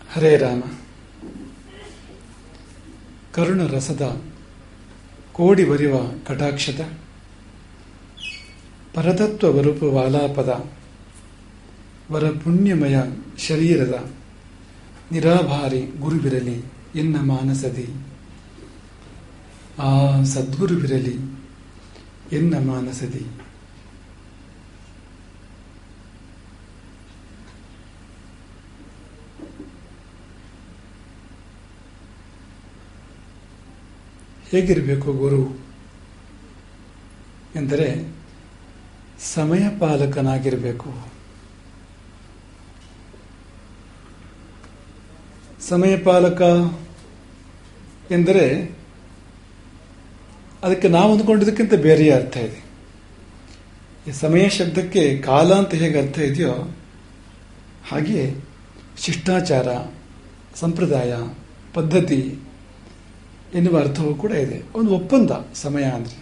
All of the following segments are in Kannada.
ಹರೇ ರಾಮ. ಕರುಣ ರಸದ ಕೋಡಿ ಬರಿವ ಕಟಾಕ್ಷದ ಪರತತ್ವ ವರೂಪ ವಾಲಾಪದ ವರ ಪುಣ್ಯಮಯ ಶರೀರದ ನಿರಾಭಾರಿ ಗುರುವಿರಲಿ ಎನ್ನ ಮಾನಸದಿ. ಆ ಸದ್ಗುರುವಿರಲಿ ಎನ್ನ ಮಾನಸದಿ. ಹೇಗಿರಬೇಕು ಗುರು ಎಂದರೆ ಸಮಯ ಪಾಲಕನಾಗಿರಬೇಕು. ಸಮಯ ಪಾಲಕ ಎಂದರೆ ಅದಕ್ಕೆ ನಾವು ಅಂದ್ಕೊಂಡಿದ್ದಕ್ಕಿಂತ ಬೇರೆ ಅರ್ಥ ಇದೆ. ಈ ಸಮಯ ಶಬ್ದಕ್ಕೆ ಕಾಲ ಅಂತ ಹೇಗೆ ಅರ್ಥ ಇದೆಯೋ ಹಾಗೆಯೇ ಶಿಷ್ಟಾಚಾರ, ಸಂಪ್ರದಾಯ, ಪದ್ಧತಿ ಎನ್ನುವ ಅರ್ಥವೂ ಕೂಡ ಇದೆ. ಒಂದು ಒಪ್ಪಂದ ಸಮಯ ಅಂದರೆ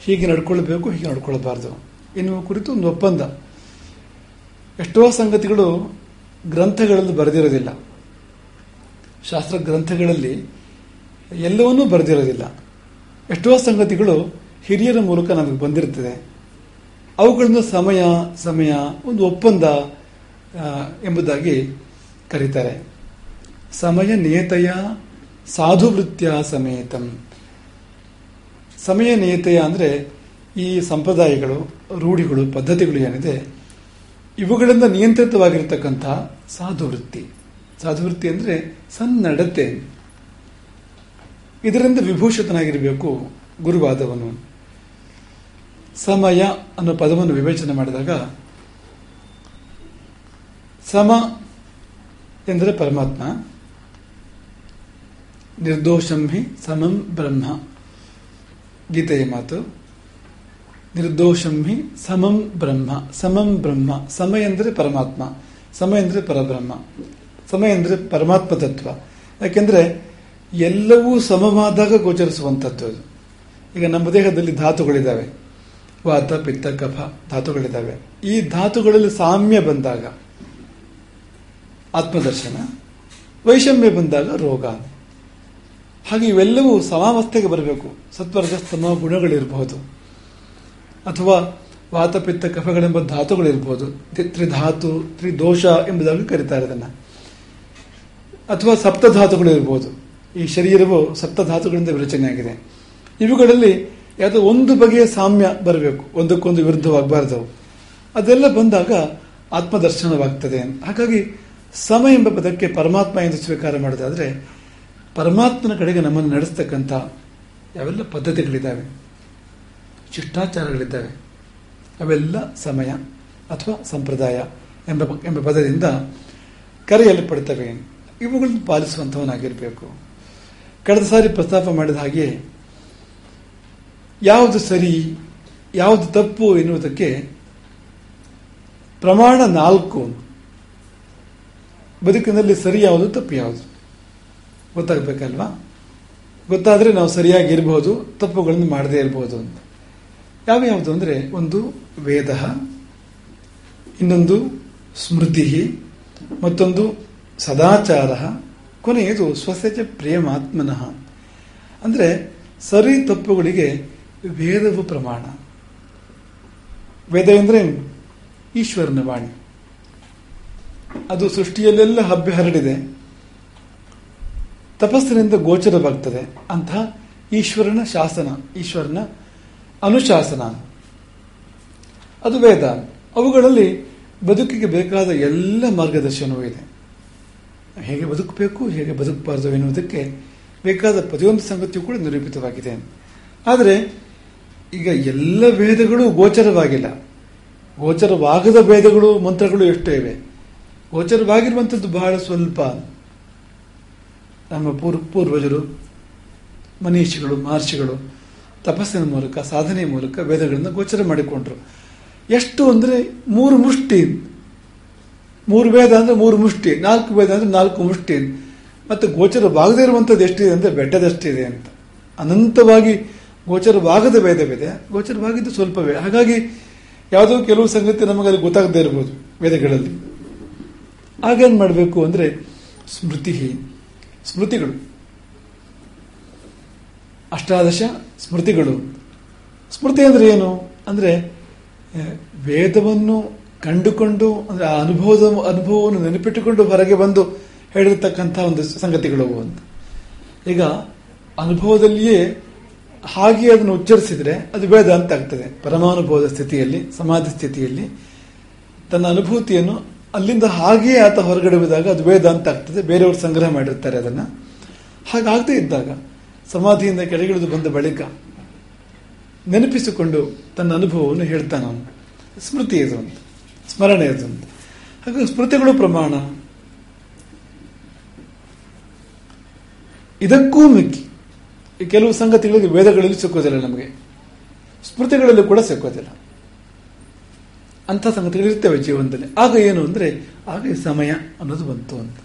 ಹೀಗೆ ನಡ್ಕೊಳ್ಬೇಕು, ಹೀಗೆ ನಡ್ಕೊಳ್ಬಾರ್ದು ಎನ್ನುವ ಕುರಿತು ಒಂದು ಒಪ್ಪಂದ. ಎಷ್ಟೋ ಸಂಗತಿಗಳು ಗ್ರಂಥಗಳಲ್ಲಿ ಬರೆದಿರೋದಿಲ್ಲ, ಶಾಸ್ತ್ರ ಗ್ರಂಥಗಳಲ್ಲಿ ಎಲ್ಲವನ್ನೂ ಬರೆದಿರೋದಿಲ್ಲ. ಎಷ್ಟೋ ಸಂಗತಿಗಳು ಹಿರಿಯರ ಮೂಲಕ ನಮಗೆ ಬಂದಿರ್ತದೆ. ಅವುಗಳನ್ನು ಸಮಯ ಸಮಯ ಒಂದು ಒಪ್ಪಂದ ಎಂಬುದಾಗಿ ಕರೀತಾರೆ. ಸಮಯ ನಿಯತೆಯ ಸಾಧುವೃತ್ಯ ಸಮೇತಂ. ಸಮಯ ನಿಯತೆಯ ಅಂದರೆ ಈ ಸಂಪ್ರದಾಯಗಳು, ರೂಢಿಗಳು, ಪದ್ಧತಿಗಳು ಏನಿದೆ ಇವುಗಳಿಂದ ನಿಯಂತ್ರಿತವಾಗಿರತಕ್ಕಂಥ ಸಾಧುವೃತ್ತಿ. ಸಾಧುವೃತ್ತಿ ಅಂದರೆ ಸನ್ನಡತೆ. ಇದರಿಂದ ವಿಭೂಷಿತನಾಗಿರಬೇಕು ಗುರುವಾದವನು. ಸಮಯ ಅನ್ನೋ ಪದವನ್ನು ವಿವೇಚನೆ ಮಾಡಿದಾಗ ಸಮ ಎಂದರೆ ಪರಮಾತ್ಮ, ನಿರ್ದೋಷಂ ಹಿ ಸಮಂ ಬ್ರಹ್ಮ, ಗೀತೆಯ ಮಾತು. ನಿರ್ದೋಷಂ ಹಿ ಸಮಂ ಬ್ರಹ್ಮ, ಸಮಂ ಬ್ರಹ್ಮ. ಸಮ ಎಂದರೆ ಪರಮಾತ್ಮ, ಸಮ ಎಂದರೆ ಪರಬ್ರಹ್ಮ, ಸಮ ಎಂದರೆ ಪರಮಾತ್ಮ ತತ್ವ. ಯಾಕೆಂದ್ರೆ ಎಲ್ಲವೂ ಸಮವಾದಾಗ ಗೋಚರಿಸುವಂಥದ್ದು ಅದು. ಈಗ ನಮ್ಮ ದೇಹದಲ್ಲಿ ಧಾತುಗಳಿದ್ದಾವೆ, ವಾತ ಪಿತ್ತ ಕಫ ಧಾತುಗಳಿದ್ದಾವೆ. ಈ ಧಾತುಗಳಲ್ಲಿ ಸಾಮ್ಯ ಬಂದಾಗ ಆತ್ಮದರ್ಶನ, ವೈಷಮ್ಯ ಬಂದಾಗ ರೋಗ. ಹಾಗೆ ಇವೆಲ್ಲವೂ ಸಮಾವಸ್ಥೆಗೆ ಬರಬೇಕು. ಸತ್ವರಜಸ್ತಮ ಗುಣಗಳಿರಬಹುದು, ಅಥವಾ ವಾತ ಪಿತ್ತ ಕಫಗಳೆಂಬ ಧಾತುಗಳಿರ್ಬೋದು. ತ್ರಿಧಾತು, ತ್ರಿದೋಷ ಎಂಬುದಾಗಿ ಕರೀತಾರೆ ಅದನ್ನು. ಅಥವಾ ಸಪ್ತಧಾತುಗಳಿರ್ಬೋದು. ಈ ಶರೀರವು ಸಪ್ತಧಾತುಗಳಿಂದ ವಿರಚನೆಯಾಗಿದೆ. ಇವುಗಳಲ್ಲಿ ಯಾವುದೋ ಒಂದು ಬಗೆಯ ಸಾಮ್ಯ ಬರಬೇಕು, ಒಂದಕ್ಕೊಂದು ವಿರುದ್ಧವಾಗಬಾರ್ದು. ಅದೆಲ್ಲ ಬಂದಾಗ ಆತ್ಮದರ್ಶನವಾಗ್ತದೆ. ಹಾಗಾಗಿ ಸಮ ಎಂಬ ಪದಕ್ಕೆ ಪರಮಾತ್ಮ ಎಂದು ಸ್ವೀಕಾರ ಮಾಡೋದಾದ್ರೆ ಪರಮಾತ್ಮನ ಕಡೆಗೆ ನಮ್ಮನ್ನು ನಡೆಸ್ತಕ್ಕಂಥ ಯಾವೆಲ್ಲ ಪದ್ಧತಿಗಳಿದ್ದಾವೆ, ಶಿಷ್ಟಾಚಾರಗಳಿದ್ದಾವೆ, ಅವೆಲ್ಲ ಸಮಯ ಅಥವಾ ಸಂಪ್ರದಾಯ ಎಂಬ ಪದದಿಂದ ಕರೆಯಲ್ಪಡ್ತವೆ. ಇವುಗಳನ್ನು ಪಾಲಿಸುವಂಥವನಾಗಿರಬೇಕು. ಕಳೆದ ಸಾರಿ ಪ್ರಸ್ತಾಪ ಮಾಡಿದ ಹಾಗೆ ಯಾವುದು ಸರಿ ಯಾವುದು ತಪ್ಪು ಎನ್ನುವುದಕ್ಕೆ ಪ್ರಮಾಣ 4. ಬದುಕಿನಲ್ಲಿ ಸರಿ ಯಾವುದು, ತಪ್ಪು ಯಾವುದು ಗೊತ್ತಾಗಬೇಕಲ್ವಾ? ಗೊತ್ತಾದರೆ ನಾವು ಸರಿಯಾಗಿ ಇರಬಹುದು, ತಪ್ಪುಗಳನ್ನು ಮಾಡದೇ ಇರಬಹುದು ಅಂತ. ಯಾವ್ಯಾವುದು ಅಂದರೆ, ಒಂದು ವೇದ, ಇನ್ನೊಂದು ಸ್ಮೃತಿ, ಮತ್ತೊಂದು ಸದಾಚಾರ, ಕೊನೆಯದು ಸ್ವಸ್ಯಚ ಪ್ರಿಯಮಾತ್ಮನಃ. ಅಂದರೆ ಸರಿ ತಪ್ಪುಗಳಿಗೆ ವೇದವು ಪ್ರಮಾಣ. ವೇದ ಎಂದರೆ ಈಶ್ವರನ ವಾಣಿ. ಅದು ಸೃಷ್ಟಿಯಲ್ಲೆಲ್ಲ ಹಬ್ಬಿ ಹರಡಿದೆ, ತಪಸ್ಸಿನಿಂದ ಗೋಚರವಾಗ್ತದೆ. ಅಂಥ ಈಶ್ವರನ ಶಾಸನ, ಈಶ್ವರನ ಅನುಶಾಸನ ಅದು ವೇದ. ಅವುಗಳಲ್ಲಿ ಬದುಕಿಗೆ ಬೇಕಾದ ಎಲ್ಲ ಮಾರ್ಗದರ್ಶನವೂ ಇದೆ. ಹೇಗೆ ಬದುಕಬೇಕು, ಹೇಗೆ ಬದುಕಬಾರದು ಎನ್ನುವುದಕ್ಕೆ ಬೇಕಾದ ಪ್ರತಿಯೊಂದು ಸಂಗತಿಯೂ ಕೂಡ ನಿರೂಪಿತವಾಗಿದೆ. ಆದರೆ ಈಗ ಎಲ್ಲ ವೇದಗಳು ಗೋಚರವಾಗಿಲ್ಲ. ಗೋಚರವಾಗದ ವೇದಗಳು, ಮಂತ್ರಗಳು ಎಷ್ಟೋ ಇವೆ. ಗೋಚರವಾಗಿರುವಂಥದ್ದು ಬಹಳ ಸ್ವಲ್ಪ. ನಮ್ಮ ಪೂರ್ವಜರು, ಮನೀಷಿಗಳು, ಮಹರ್ಷಿಗಳು ತಪಸ್ಸಿನ ಮೂಲಕ, ಸಾಧನೆಯ ಮೂಲಕ ವೇದಗಳನ್ನು ಗೋಚರ ಮಾಡಿಕೊಂಡ್ರು. ಎಷ್ಟು ಅಂದರೆ 3 ಮುಷ್ಟಿ. 3 ವೇದ ಅಂದರೆ 3 ಮುಷ್ಟಿ, 4 ವೇದ ಅಂದರೆ 4 ಮುಷ್ಟಿ. ಮತ್ತು ಗೋಚರವಾಗದೇ ಇರುವಂಥದ್ದು ಎಷ್ಟಿದೆ ಅಂದರೆ ಬೆಟ್ಟದಷ್ಟಿದೆ ಅಂತ. ಅನಂತವಾಗಿ ಗೋಚರವಾಗದ ವೇದವಿದೆ, ಗೋಚರವಾಗಿದ್ದು ಸ್ವಲ್ಪವೇ. ಹಾಗಾಗಿ ಯಾವುದೋ ಕೆಲವು ಸಂಗತಿ ನಮಗಲ್ಲಿ ಗೊತ್ತಾಗದೇ ಇರಬಹುದು ವೇದಗಳಲ್ಲಿ. ಆಗೇನು ಮಾಡಬೇಕು ಅಂದರೆ ಸ್ಮೃತಿ, ಸ್ಮೃತಿಗಳು, ಅಷ್ಟಾದಶ ಸ್ಮೃತಿಗಳು. ಸ್ಮೃತಿ ಅಂದ್ರೆ ಏನು ಅಂದ್ರೆ ವೇದವನ್ನು ಕಂಡುಕೊಂಡು ಅಂದ್ರೆ ಆ ಅನುಭವವನ್ನು ನೆನಪಿಟ್ಟುಕೊಂಡು ಹೊರಗೆ ಬಂದು ಹೇಳಿರ್ತಕ್ಕಂಥ ಒಂದು ಸಂಗತಿಗಳು ಅಂತ. ಈಗ ಅನುಭವದಲ್ಲಿಯೇ ಹಾಗೆ ಅದನ್ನು ಉಚ್ಚರಿಸಿದ್ರೆ ಅದು ವೇದ ಅಂತ ಆಗ್ತದೆ. ಪರಮಾನುಭವದ ಸ್ಥಿತಿಯಲ್ಲಿ, ಸಮಾಧಿ ಸ್ಥಿತಿಯಲ್ಲಿ ತನ್ನ ಅನುಭೂತಿಯನ್ನು ಅಲ್ಲಿಂದ ಹಾಗೆಯೇ ಆತ ಹೊರಗಡೆ ಹೋದಾಗ ಅದು ವೇದ ಅಂತ ಆಗ್ತದೆ. ಬೇರೆಯವರು ಸಂಗ್ರಹ ಮಾಡಿರ್ತಾರೆ ಅದನ್ನ. ಹಾಗಾಗದೇ ಇದ್ದಾಗ ಸಮಾಧಿಯಿಂದ ಕೆಳಗಿಳಿದು ಬಂದ ಬಳಿಕ ನೆನಪಿಸಿಕೊಂಡು ತನ್ನ ಅನುಭವವನ್ನು ಹೇಳ್ತಾನ ಅವನು. ಸ್ಮೃತಿ ಇದು ಅಂತ, ಸ್ಮರಣೆ ಇದು ಅಂತ. ಹಾಗಾಗಿ ಸ್ಮೃತಿಗಳು ಪ್ರಮಾಣ. ಇದಕ್ಕೂ ಮಿಕ್ಕಿ ಕೆಲವು ಸಂಗತಿಗಳಿಗೆ ವೇದಗಳಲ್ಲಿ ಸಿಕ್ಕೋದಿಲ್ಲ, ನಮಗೆ ಸ್ಮೃತಿಗಳಲ್ಲೂ ಕೂಡ ಸಿಕ್ಕೋದಿಲ್ಲ. ಅಂಥ ಸಂಗತಿಗಳು ಇರ್ತವೆ ಜೀವನದಲ್ಲಿ. ಆಗ ಏನು ಅಂದ್ರೆ ಆಗ ಸಮಯ ಅನ್ನೋದು ಬಂತು ಅಂತ.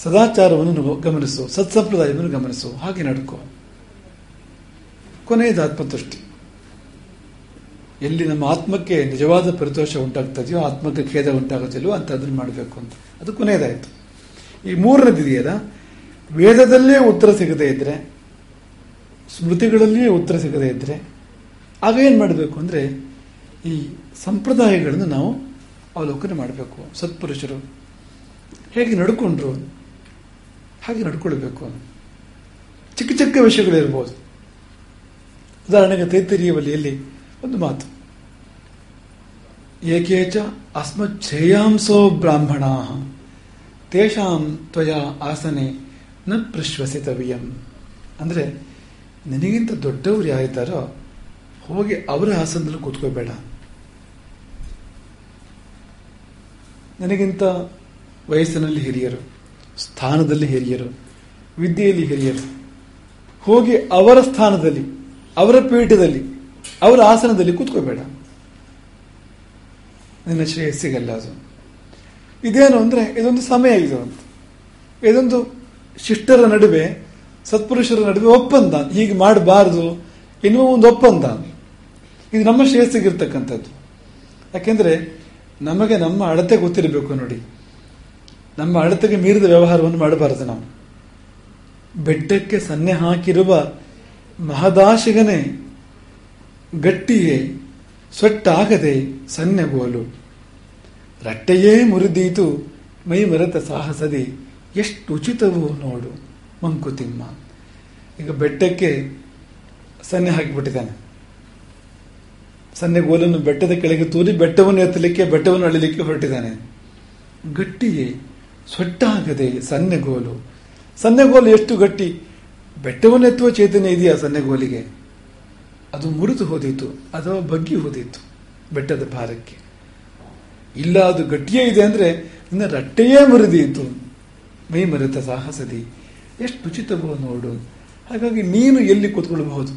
ಸದಾಚಾರವನ್ನು ಗಮನಿಸು, ಸತ್ಸಂಪ್ರದಾಯವನ್ನು ಗಮನಿಸು, ಹಾಗೆ ನಡ್ಕೋ. ಕೊನೆಯದು ಆತ್ಮತುಷ್ಟಿ. ಎಲ್ಲಿ ನಮ್ಮ ಆತ್ಮಕ್ಕೆ ನಿಜವಾದ ಪರಿತೋಷ ಉಂಟಾಗ್ತದೆಯೋ, ಆತ್ಮಕ್ಕೆ ಖೇದ ಉಂಟಾಗುತ್ತಿಲ್ವೋ ಅಂತ ಅದನ್ನು ಮಾಡಬೇಕು ಅಂತ. ಅದು ಕೊನೆಯದಾಯಿತು. ಈ ಮೂರನೇದಿದೆಯಲ್ಲ, ವೇದದಲ್ಲೇ ಉತ್ತರ ಸಿಗದೇ ಇದ್ರೆ, ಸ್ಮೃತಿಗಳಲ್ಲಿಯೇ ಉತ್ತರ ಸಿಗದೇ ಇದ್ರೆ, ಆಗ ಏನು ಮಾಡಬೇಕು ಅಂದ್ರೆ ಈ ಸಂಪ್ರದಾಯಗಳನ್ನು ನಾವು ಅವಲೋಕನೆ ಮಾಡಬೇಕು. ಸತ್ಪುರುಷರು ಹೇಗೆ ನಡ್ಕೊಂಡ್ರು ಹಾಗೆ ನಡ್ಕೊಳ್ಬೇಕು. ಚಿಕ್ಕ ಚಿಕ್ಕ ವಿಷಯಗಳಿರ್ಬೋದು. ಉದಾಹರಣೆಗೆ ತೈತ್ತಿರೀಯವಲಿಯಲ್ಲಿ ಒಂದು ಮಾತು, ಏಕೇಚ ಅಸ್ಮಚ್ಛೇಯಾಂಸೋ ಬ್ರಾಹ್ಮಣಾ ತೇಷಾಂ ತ್ವಯಾ ಆಸನೆ ನ ಪ್ರಶ್ವಸಿತವ್ಯಂ. ಅಂದ್ರೆ ನಿನಗಿಂತ ದೊಡ್ಡವರು ಯಾರಿದ್ದಾರೋ ಹೋಗಿ ಅವರ ಆಸನದಲ್ಲಿ ಕೂತ್ಕೋಬೇಡ. ನನಗಿಂತ ವಯಸ್ಸಿನಲ್ಲಿ ಹಿರಿಯರು, ಸ್ಥಾನದಲ್ಲಿ ಹಿರಿಯರು, ವಿದ್ಯೆಯಲ್ಲಿ ಹಿರಿಯರು, ಹೋಗಿ ಅವರ ಸ್ಥಾನದಲ್ಲಿ, ಅವರ ಪೀಠದಲ್ಲಿ, ಅವರ ಆಸನದಲ್ಲಿ ಕೂತ್ಕೋಬೇಡ. ನಿನ್ನ ಶ್ರೇಯಸ್ಸಿಗಲ್ಲ ಅದು. ಇದೇನು ಅಂದ್ರೆ ಇದೊಂದು ಸಮಯ ಇದು ಅಂತ. ಇದೊಂದು ಶಿಷ್ಟರ ನಡುವೆ, ಸತ್ಪುರುಷರ ನಡುವೆ ಒಪ್ಪಂದ. ಹೀಗೆ ಮಾಡಬಾರದು ಎನ್ನುವ ಒಂದು ಒಪ್ಪಂದ. ಇದು ನಮ್ಮ ಶ್ರೇಯಸ್ಸಿಗಿರ್ತಕ್ಕಂಥದ್ದು. ಯಾಕೆಂದ್ರೆ ನಮಗೆ ನಮ್ಮ ಅಳತೆ ಗೊತ್ತಿರಬೇಕು. ನೋಡಿ, ನಮ್ಮ ಅಳತೆಗೆ ಮೀರಿದ ವ್ಯವಹಾರವನ್ನು ಮಾಡಬಾರದು ನಾವು. ಬೆಟ್ಟಕ್ಕೆ ಸನ್ನೆ ಹಾಕಿರುವ ಮಹದಾಶಿಗನೆ ಗಟ್ಟಿಯೇ ಸೊಟ್ಟಾಗದೆ ಸನ್ನೆಗೋಲು ರಟ್ಟೆಯೇ ಮುರಿದೀತು ಮೈ ಮರೆತ ಸಾಹಸದಿ ಎಷ್ಟು ಉಚಿತವೋ ನೋಡು ಮಂಕುತಿಮ್ಮ. ಈಗ ಬೆಟ್ಟಕ್ಕೆ ಸನ್ನೆ ಹಾಕಿಬಿಟ್ಟಿದ್ದಾನೆ. ಸನ್ನೆಗೋಲನ್ನು ಬೆಟ್ಟದ ಕೆಳಗೆ ತೂರಿ ಬೆಟ್ಟವನ್ನು ಎತ್ತಲಿಕ್ಕೆ, ಬೆಟ್ಟವನ್ನು ಅಳಿಲಿಕ್ಕೆ ಹೊರಟಿದ್ದಾನೆ. ಗಟ್ಟಿಯೇ ಸೊಟ್ಟಾಗದೆ ಸನ್ನೆಗೋಲು. ಸನ್ನೆಗೋಲು ಎಷ್ಟು ಗಟ್ಟಿ! ಬೆಟ್ಟವನ್ನು ಎತ್ತುವ ಚೇತನೆ ಇದೆಯಾ ಸನ್ನೆಗೋಲಿಗೆ? ಅದು ಮುರಿದು ಹೋದಿತ್ತು ಅಥವಾ ಬಗ್ಗಿ ಹೋದಿತ್ತು ಬೆಟ್ಟದ ಭಾರಕ್ಕೆ. ಇಲ್ಲ, ಅದು ಗಟ್ಟಿಯೇ ಇದೆ ಅಂದ್ರೆ ಇನ್ನು ರಟ್ಟೆಯೇ ಮುರಿದೀತು ಮೈ ಮರೆತ ಸಾಹಸದಿ ಎಷ್ಟು ಉಚಿತವೋ ನೋಡು. ಹಾಗಾಗಿ ನೀನು ಎಲ್ಲಿ ಕೂತ್ಕೊಳ್ಬಹುದು?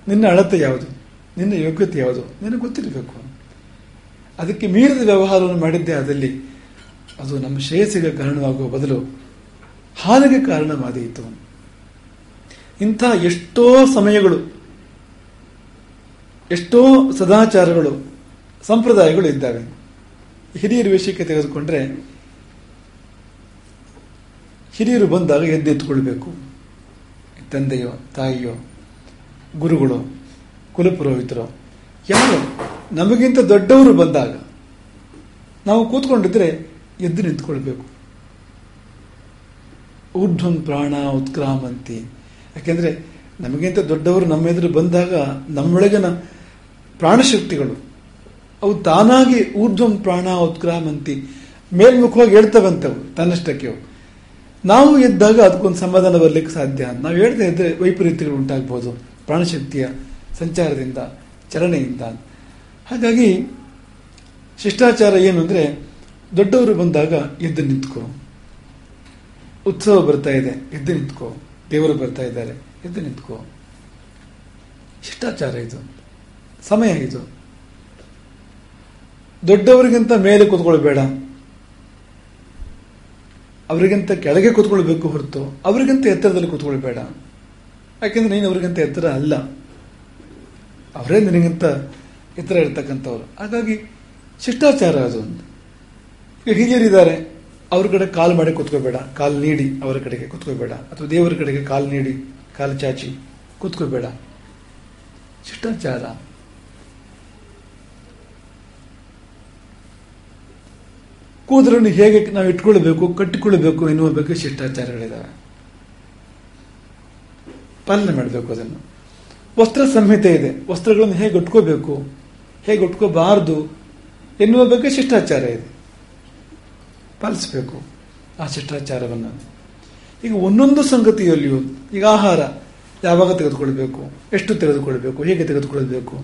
ನಿನ್ನ ಅಳತೆ ಯಾವುದು, ನಿನ್ನ ಯೋಗ್ಯತೆ ಯಾವುದು ನಿನಗೆ ಗೊತ್ತಿರಬೇಕು. ಅದಕ್ಕೆ ಮೀರಿದ ವ್ಯವಹಾರವನ್ನು ಮಾಡಿದ್ದೆ ಆದಲ್ಲಿ ಅದು ನಮ್ಮ ಶ್ರೇಯಸ್ಸಿಗೆ ಕಾರಣವಾಗುವ ಬದಲು ಹಾನಿಗೆ ಕಾರಣವಾದೀತು. ಇಂಥ ಎಷ್ಟೋ ಸಮಯಗಳು, ಎಷ್ಟೋ ಸದಾಚಾರಗಳು, ಸಂಪ್ರದಾಯಗಳು ಇದ್ದಾವೆ. ಹಿರಿಯರ ವಿಷಯಕ್ಕೆ ತೆಗೆದುಕೊಂಡ್ರೆ, ಹಿರಿಯರು ಬಂದಾಗ ಎದ್ದೆತ್ತುಕೊಳ್ಬೇಕು. ತಂದೆಯೋ, ತಾಯಿಯೋ, ಗುರುಗಳು, ಕುಲಪುರೋಹಿತರು, ಯಾರು ನಮಗಿಂತ ದೊಡ್ಡವರು ಬಂದಾಗ ನಾವು ಕೂತ್ಕೊಂಡಿದ್ರೆ ಎದ್ದು ನಿಂತ್ಕೊಳ್ಬೇಕು. ಊರ್ಧ್ವಂ ಪ್ರಾಣ ಉತ್ಕ್ರಾಮಂತಿ. ಯಾಕೆಂದ್ರೆ ನಮಗಿಂತ ದೊಡ್ಡವರು ನಮ್ಮ ಎದುರು ಬಂದಾಗ ನಮ್ಮೊಳಗಿನ ಪ್ರಾಣಶಕ್ತಿಗಳು ಅವು ತಾನಾಗಿ ಊರ್ಧ್ವಂ ಪ್ರಾಣ ಉತ್ಕ್ರಾಮಂತಿ ಮೇಲ್ಮುಖವಾಗಿ ಹೇಳ್ತವಂತವು ತನ್ನಷ್ಟಕ್ಕೆ. ನಾವು ಎದ್ದಾಗ ಅದಕ್ಕೊಂದು ಸಮಾಧಾನ ಬರ್ಲಿಕ್ಕೆ ಸಾಧ್ಯ. ನಾವು ಹೇಳ್ತಾ ಇದ್ರೆ ವೈಪರೀತ್ಯಗಳು ಉಂಟಾಗ್ಬೋದು ಪ್ರಾಣಶಕ್ತಿಯ ಸಂಚಾರದಿಂದ, ಚಲನೆಯಿಂದ. ಹಾಗಾಗಿ ಶಿಷ್ಟಾಚಾರ ಏನು ಅಂದ್ರೆ, ದೊಡ್ಡವರು ಬಂದಾಗ ಎದ್ದು ನಿಂತ್ಕೋ. ಉತ್ಸವ ಬರ್ತಾ ಇದೆ, ಎದ್ದು ನಿಂತ್ಕೋ. ದೇವರು ಬರ್ತಾ ಇದ್ದಾರೆ, ಎದ್ದು ನಿಂತ್ಕೋ. ಶಿಷ್ಟಾಚಾರ ಇದು, ಸಮಯ ಇದು. ದೊಡ್ಡವರಿಗಿಂತ ಮೇಲೆ ಕೂತ್ಕೊಳ್ಬೇಡ, ಅವರಿಗಿಂತ ಕೆಳಗೆ ಕೂತ್ಕೊಳ್ಬೇಕು ಹೊರತು ಅವರಿಗಿಂತ ಎತ್ತರದಲ್ಲಿ ಕೂತ್ಕೊಳ್ಬೇಡ. ಯಾಕೆಂದ್ರೆ ನೀನು ಅವರಿಗಿಂತ ಎತ್ತರ ಅಲ್ಲ, ಅವರೇ ನಿನಗಿಂತ ಎತ್ತರ ಇರ್ತಕ್ಕಂಥವ್ರು. ಹಾಗಾಗಿ ಶಿಷ್ಟಾಚಾರ ಅದು. ಈಗ ಹಿರಿಯರಿದ್ದಾರೆ, ಅವ್ರ ಕಡೆ ಕಾಲು ಮಾಡಿ ಕೂತ್ಕೋಬೇಡ, ಕಾಲು ನೀಡಿ ಅವರ ಕಡೆಗೆ ಕೂತ್ಕೋಬೇಡ, ಅಥವಾ ದೇವರ ಕಡೆಗೆ ಕಾಲು ನೀಡಿ ಕಾಲು ಚಾಚಿ ಕೂತ್ಕೋಬೇಡ. ಶಿಷ್ಟಾಚಾರ. ಕೂದಲನ್ನು ಹೇಗೆ ನಾವು ಇಟ್ಕೊಳ್ಬೇಕು, ಕಟ್ಟಿಕೊಳ್ಬೇಕು ಎನ್ನುವ ಬಗ್ಗೆ ಶಿಷ್ಟಾಚಾರಗಳಿದ್ದಾವೆ. ಪಾಲನೆ ಮಾಡಬೇಕು ಅದನ್ನು. ವಸ್ತ್ರ ಸಂಹಿತೆ ಇದೆ, ವಸ್ತ್ರಗಳನ್ನು ಹೇಗೆ ಉಟ್ಕೋಬೇಕು, ಹೇಗೆ ಉಟ್ಕೋಬಾರದು ಎನ್ನುವ ಬಗ್ಗೆ ಶಿಷ್ಟಾಚಾರ ಇದೆ, ಪಾಲಿಸಬೇಕು ಆ ಶಿಷ್ಟಾಚಾರವನ್ನು. ಈಗ ಒಂದೊಂದು ಸಂಗತಿಯಲ್ಲಿಯೂ, ಈಗ ಆಹಾರ ಯಾವಾಗ ತೆಗೆದುಕೊಳ್ಬೇಕು, ಎಷ್ಟು ತೆಗೆದುಕೊಳ್ಬೇಕು, ಹೇಗೆ ತೆಗೆದುಕೊಳ್ಬೇಕು,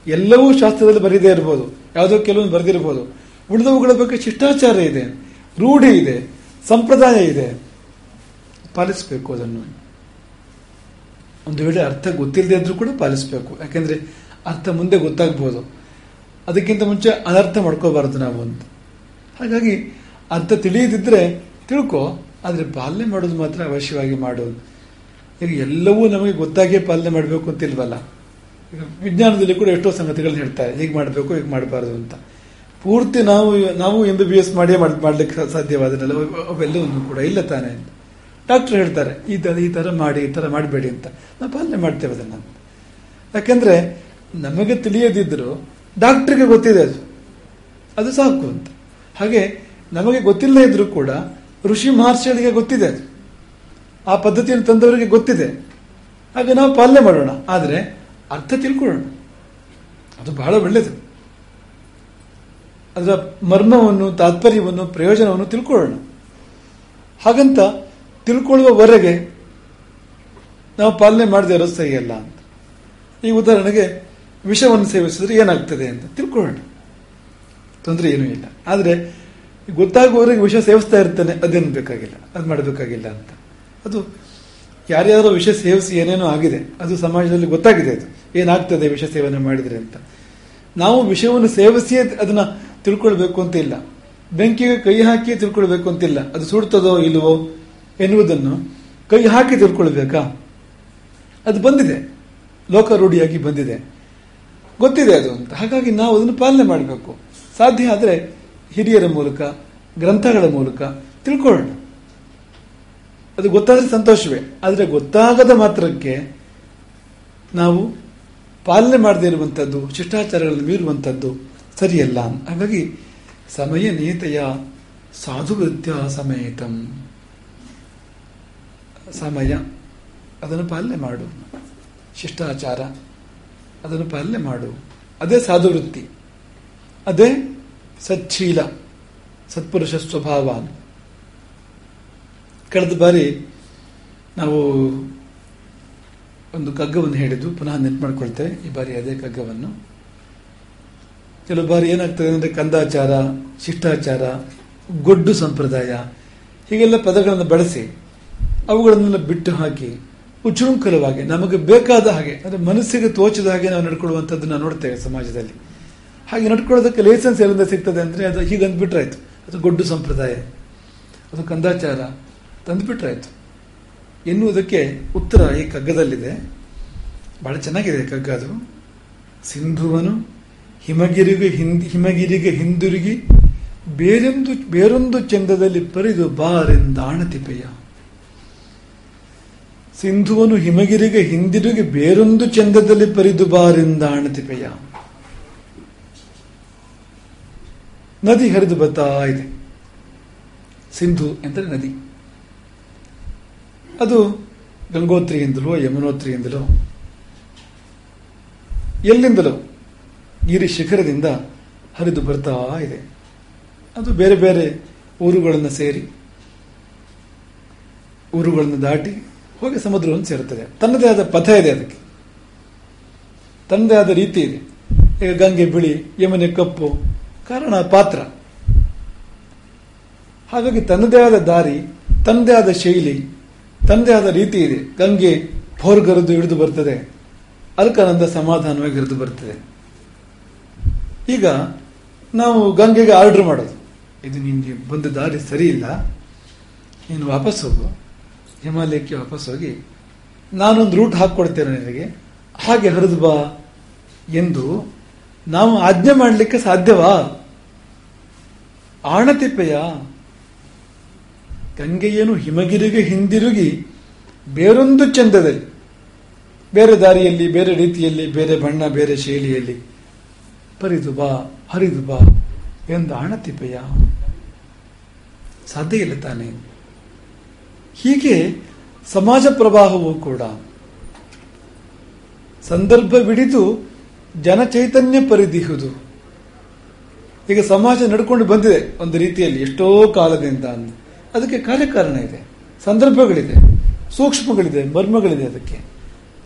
ಎಲ್ಲವೂ ಶಾಸ್ತ್ರದಲ್ಲಿ ಬರೆದೇ ಇರ್ಬೋದು, ಯಾವುದೋ ಕೆಲವೊಂದು ಬರೆದಿರ್ಬೋದು. ಉಳಿದವುಗಳ ಬಗ್ಗೆ ಶಿಷ್ಟಾಚಾರ ಇದೆ, ರೂಢಿ ಇದೆ, ಸಂಪ್ರದಾಯ ಇದೆ, ಪಾಲಿಸಬೇಕು ಅದನ್ನು. ಒಂದು ವೇಳೆ ಅರ್ಥ ಗೊತ್ತಿಲ್ಲದೆ ಇದ್ರೂ ಕೂಡ ಪಾಲಿಸಬೇಕು. ಯಾಕೆಂದ್ರೆ ಅರ್ಥ ಮುಂದೆ ಗೊತ್ತಾಗ್ಬೋದು, ಅದಕ್ಕಿಂತ ಮುಂಚೆ ಅನರ್ಥ ಮಾಡ್ಕೋಬಾರದು ನಾವು ಅಂತ. ಹಾಗಾಗಿ ಅರ್ಥ ತಿಳಿಯದಿದ್ರೆ ತಿಳ್ಕೊ, ಆದರೆ ಪಾಲನೆ ಮಾಡೋದು ಮಾತ್ರ ಅವಶ್ಯವಾಗಿ ಮಾಡೋದು. ಈಗ ಎಲ್ಲವೂ ನಮಗೆ ಗೊತ್ತಾಗೇ ಪಾಲನೆ ಮಾಡಬೇಕು ಅಂತಿಲ್ವಲ್ಲ. ಈಗ ವಿಜ್ಞಾನದಲ್ಲಿ ಕೂಡ ಎಷ್ಟೋ ಸಂಗತಿಗಳನ್ನ ಹೇಳ್ತಾರೆ, ಹೀಗೆ ಮಾಡಬೇಕು, ಹೀಗೆ ಮಾಡಬಾರದು ಅಂತ. ಪೂರ್ತಿ ನಾವು MBBS ಮಾಡಿಯೇ ಮಾಡ್ಲಿಕ್ಕೆ ಸಾಧ್ಯವಾದನಲ್ಲ ಅವೆಲ್ಲವನ್ನು ಕೂಡ ಇಲ್ಲ ತಾನೆ. ಡಾಕ್ಟರ್ ಹೇಳ್ತಾರೆ ಈ ತರ ಮಾಡಿ, ಈ ತರ ಮಾಡಬೇಡಿ ಅಂತ. ನಾವು ಪಾಲನೆ ಮಾಡ್ತೇವೆ ಅದನ್ನ. ಯಾಕೆಂದ್ರೆ ನಮಗೆ ತಿಳಿಯದಿದ್ರು ಡಾಕ್ಟರ್ಗೆ ಗೊತ್ತಿದೆ ಅದು ಸಾಕು ಅಂತ. ಹಾಗೆ ನಮಗೆ ಗೊತ್ತಿಲ್ಲ ಇದ್ರೂ ಕೂಡ ಋಷಿ ಮಹರ್ಷಿಗಳಿಗೆ ಗೊತ್ತಿದೆ ಅದು, ಆ ಪದ್ಧತಿಯನ್ನು ತಂದವರಿಗೆ ಗೊತ್ತಿದೆ. ಹಾಗೆ ನಾವು ಪಾಲನೆ ಮಾಡೋಣ, ಆದರೆ ಅರ್ಥ ತಿಳ್ಕೊಳ್ಳೋಣ, ಅದು ಬಹಳ ಒಳ್ಳೆಯದು. ಅದರ ಮರ್ಮವನ್ನು, ತಾತ್ಪರ್ಯವನ್ನು, ಪ್ರಯೋಜನವನ್ನು ತಿಳ್ಕೊಳ್ಳೋಣ. ಹಾಗಂತ ತಿಳ್ಕೊಳ್ಳುವವರೆಗೆ ನಾವು ಪಾಲನೆ ಮಾಡದೇ ಇರೋದು ಸರಿಯಲ್ಲ ಅಂತ. ಈ ಉದಾಹರಣೆಗೆ ವಿಷವನ್ನು ಸೇವಿಸಿದ್ರೆ ಏನಾಗ್ತದೆ ಅಂತ ತಿಳ್ಕೊಳ್ಳೋಣ, ತೊಂದರೆ ಏನೂ ಇಲ್ಲ. ಆದರೆ ಗೊತ್ತಾಗುವವರೆಗೆ ವಿಷ ಸೇವಿಸ್ತಾ ಇರ್ತಾನೆ, ಅದೇನು ಬೇಕಾಗಿಲ್ಲ, ಅದು ಮಾಡಬೇಕಾಗಿಲ್ಲ ಅಂತ. ಅದು ಯಾರ್ಯಾರೋ ವಿಷ ಸೇವಿಸಿ ಏನೇನೋ ಆಗಿದೆ, ಅದು ಸಮಾಜದಲ್ಲಿ ಗೊತ್ತಾಗಿದೆ, ಅದು ಏನಾಗ್ತದೆ ವಿಷ ಸೇವನೆ ಮಾಡಿದ್ರೆ ಅಂತ. ನಾವು ವಿಷಯವನ್ನು ಸೇವಿಸಿಯೇ ಅದನ್ನ ತಿಳ್ಕೊಳ್ಬೇಕು ಅಂತ ಇಲ್ಲ, ಬೆಂಕಿಗೆ ಕೈ ಹಾಕಿ ತಿಳ್ಕೊಳ್ಬೇಕು ಅಂತಿಲ್ಲ, ಅದು ಸುಡ್ತದೋ ಇಲ್ವೋ ಎನ್ನುವುದನ್ನು ಕೈ ಹಾಕಿ ತಿಳ್ಕೊಳ್ಬೇಕಾ? ಅದು ಬಂದಿದೆ, ಲೋಕಾರೂಢಿಯಾಗಿ ಬಂದಿದೆ, ಗೊತ್ತಿದೆ ಅದು ಅಂತ. ಹಾಗಾಗಿ ನಾವು ಅದನ್ನು ಪಾಲನೆ ಮಾಡಬೇಕು. ಸಾಧ್ಯ ಆದರೆ ಹಿರಿಯರ ಮೂಲಕ, ಗ್ರಂಥಗಳ ಮೂಲಕ ತಿಳ್ಕೊಳ್ಳೋಣ. ಅದು ಗೊತ್ತಾದ್ರೆ ಸಂತೋಷವೇ, ಆದರೆ ಗೊತ್ತಾಗದ ಮಾತ್ರಕ್ಕೆ ನಾವು ಪಾಲನೆ ಮಾಡದೇ ಇರುವಂಥದ್ದು, ಶಿಷ್ಟಾಚಾರಗಳನ್ನು ಮೀರುವಂಥದ್ದು ಸರಿಯಲ್ಲ. ಹಾಗಾಗಿ ಸಮಯ ನೀತೆಯ ಸಾಧುವೃತ್ಯ ಸಮೇತಂ, ಸಮಯ ಅದನ್ನು ಪಾಲನೆ ಮಾಡು, ಶಿಷ್ಟಾಚಾರ ಅದನ್ನು ಪಾಲನೆ ಮಾಡು, ಅದೇ ಸಾಧುವೃತ್ತಿ, ಅದೇ ಸಚ್ಛೀಲ, ಸತ್ಪುರುಷ ಸ್ವಭಾವ. ಕಳೆದ ಬಾರಿ ನಾವು ಒಂದು ಕಗ್ಗವನ್ನು ಹೇಳಿದ್ದು, ಪುನಃ ನೆನಪು ಮಾಡ್ಕೊಳ್ತೇವೆ ಈ ಬಾರಿ ಅದೇ ಕಗ್ಗವನ್ನು. ಕೆಲವು ಬಾರಿ ಏನಾಗ್ತದೆ ಅಂದರೆ ಕಂದಾಚಾರ, ಶಿಷ್ಟಾಚಾರ, ಗೊಡ್ಡು ಸಂಪ್ರದಾಯ ಹೀಗೆಲ್ಲ ಪದಗಳನ್ನು ಬಳಸಿ ಅವುಗಳನ್ನೆಲ್ಲ ಬಿಟ್ಟು ಹಾಕಿ ಉಚ್ಚೃಂಖಲವಾಗಿ ನಮಗೆ ಬೇಕಾದ ಹಾಗೆ, ಅಂದರೆ ಮನಸ್ಸಿಗೆ ತೋಚದ ಹಾಗೆ ನಾವು ನಡ್ಕೊಳ್ಳುವಂಥದ್ದನ್ನು ನೋಡ್ತೇವೆ ಸಮಾಜದಲ್ಲಿ. ಹಾಗೆ ನಡ್ಕೊಳ್ಳೋದಕ್ಕೆ ಲೈಸೆನ್ಸ್ ಎಲ್ಲಿಂದ ಸಿಗ್ತದೆ ಅಂದರೆ ಅದು ಹೀಗೆ ಅಂದ್ಬಿಟ್ರಾಯ್ತು, ಅದು ಗೊಡ್ಡು ಸಂಪ್ರದಾಯ, ಅದು ಕಂದಾಚಾರ ತಂದುಬಿಟ್ರಾಯ್ತು ಎನ್ನುವುದಕ್ಕೆ ಉತ್ತರ ಈ ಕಗ್ಗದಲ್ಲಿದೆ. ಬಹಳ ಚೆನ್ನಾಗಿದೆ ಕಗ್ಗ ಅದು. ಸಿಂಧುವನು ಹಿಮಗಿರಿಗೆ ಹಿಂದಿರುಗಿ ಬೇರೊಂದು ಚಂದದಲ್ಲಿ ಪರಿದು ಬಾರೆಂದಾಣತಿಪೆಯ. ಸಿಂಧುವನು ಹಿಮಗಿರಿಗೆ ಹಿಂದಿರುಗಿ ಬೇರೊಂದು ಚಂದದಲ್ಲಿ ಪರಿದು ಬಾರೆಂದಾಣತಿಪೆಯ. ನದಿ ಹರಿದು ಬರ್ತಾ ಇದೆ. ಸಿಂಧು ಎಂದರೆ ನದಿ. ಅದು ಗಂಗೋತ್ರಿಯಿಂದಲೋ ಯಮುನೋತ್ರಿಯಿಂದಲೋ ಎಲ್ಲಿಂದಲೋ ಗಿರಿ ಶಿಖರದಿಂದ ಹರಿದು ಬರ್ತಾ ಇದೆ. ಅದು ಬೇರೆ ಬೇರೆ ಊರುಗಳನ್ನು ಸೇರಿ, ಊರುಗಳನ್ನು ದಾಟಿ ಹೋಗಿ ಸಮುದ್ರವನ್ನು ಸೇರುತ್ತದೆ. ತನ್ನದೇ ಆದ ಪಥ ಇದೆ, ಅದಕ್ಕೆ ತನ್ನದೇ ಆದ ರೀತಿ ಇದೆ. ಈಗ ಗಂಗೆ ಬಿಳಿ, ಯಮುನೆ ಕಪ್ಪು, ಕಾರಣ ಪಾತ್ರ. ಹಾಗಾಗಿ ತನ್ನದೇ ಆದ ದಾರಿ, ತನ್ನದೇ ಆದ ಶೈಲಿ, ತನ್ನದೇ ಆದ ರೀತಿ ಇದೆ. ಗಂಗೆ ಭೋರ್ಗರೆದು ಹಿಡಿದು ಬರ್ತದೆ, ಅಲ್ಕಾನಂದ ಸಮಾಧಾನವಾಗಿ ಹಿಡಿದು ಬರ್ತದೆ. ಈಗ ನಾವು ಗಂಗೆಗೆ ಆರ್ಡರ್ ಮಾಡೋದು, ಇದು ನಿನ್ಗೆ ಬಂದ ದಾರಿ ಸರಿ ಇಲ್ಲ, ನೀನು ವಾಪಸ್ ಹೋಗು, ಹಿಮಾಲಯಕ್ಕೆ ವಾಪಸ್ ಹೋಗಿ ನಾನೊಂದು ರೂಟ್ ಹಾಕ್ಕೊಡ್ತೇನೆ ನಿನಗೆ, ಹಾಗೆ ಹರಿದು ಬಾ ಎಂದು ನಾವು ಆಜ್ಞೆ ಮಾಡಲಿಕ್ಕೆ ಸಾಧ್ಯವಾ? ಆಣತಿಪ್ಪೆಯ ಗಂಗೆಯೇನು ಹಿಮಗಿರಿಗೆ ಹಿಂದಿರುಗಿ ಬೇರೊಂದು ಚಂದದಲ್ಲಿ, ಬೇರೆ ದಾರಿಯಲ್ಲಿ, ಬೇರೆ ರೀತಿಯಲ್ಲಿ, ಬೇರೆ ಬಣ್ಣ, ಬೇರೆ ಶೈಲಿಯಲ್ಲಿ ಪರಿದು ಬಾ, ಹರಿದು ಬಾ ಎಂದು ಆಣತಿಪ್ಪೆಯ. ಸಾಧ್ಯ ಇಲ್ಲ ತಾನೆ. ಹೀಗೆ ಸಮಾಜ ಪ್ರವಾಹವೂ ಕೂಡ ಸಂದರ್ಭವಿಡಿದು ಜನಚೈತನ್ಯ ಪರಿದಿಹುದು. ಈಗ ಸಮಾಜ ನಡ್ಕೊಂಡು ಬಂದಿದೆ ಒಂದು ರೀತಿಯಲ್ಲಿ ಎಷ್ಟೋ ಕಾಲದಿಂದ. ಅದಕ್ಕೆ ಕಾರ್ಯಕಾರಣ ಇದೆ, ಸಂದರ್ಭಗಳಿದೆ, ಸೂಕ್ಷ್ಮಗಳಿದೆ, ಮರ್ಮಗಳಿದೆ ಅದಕ್ಕೆ.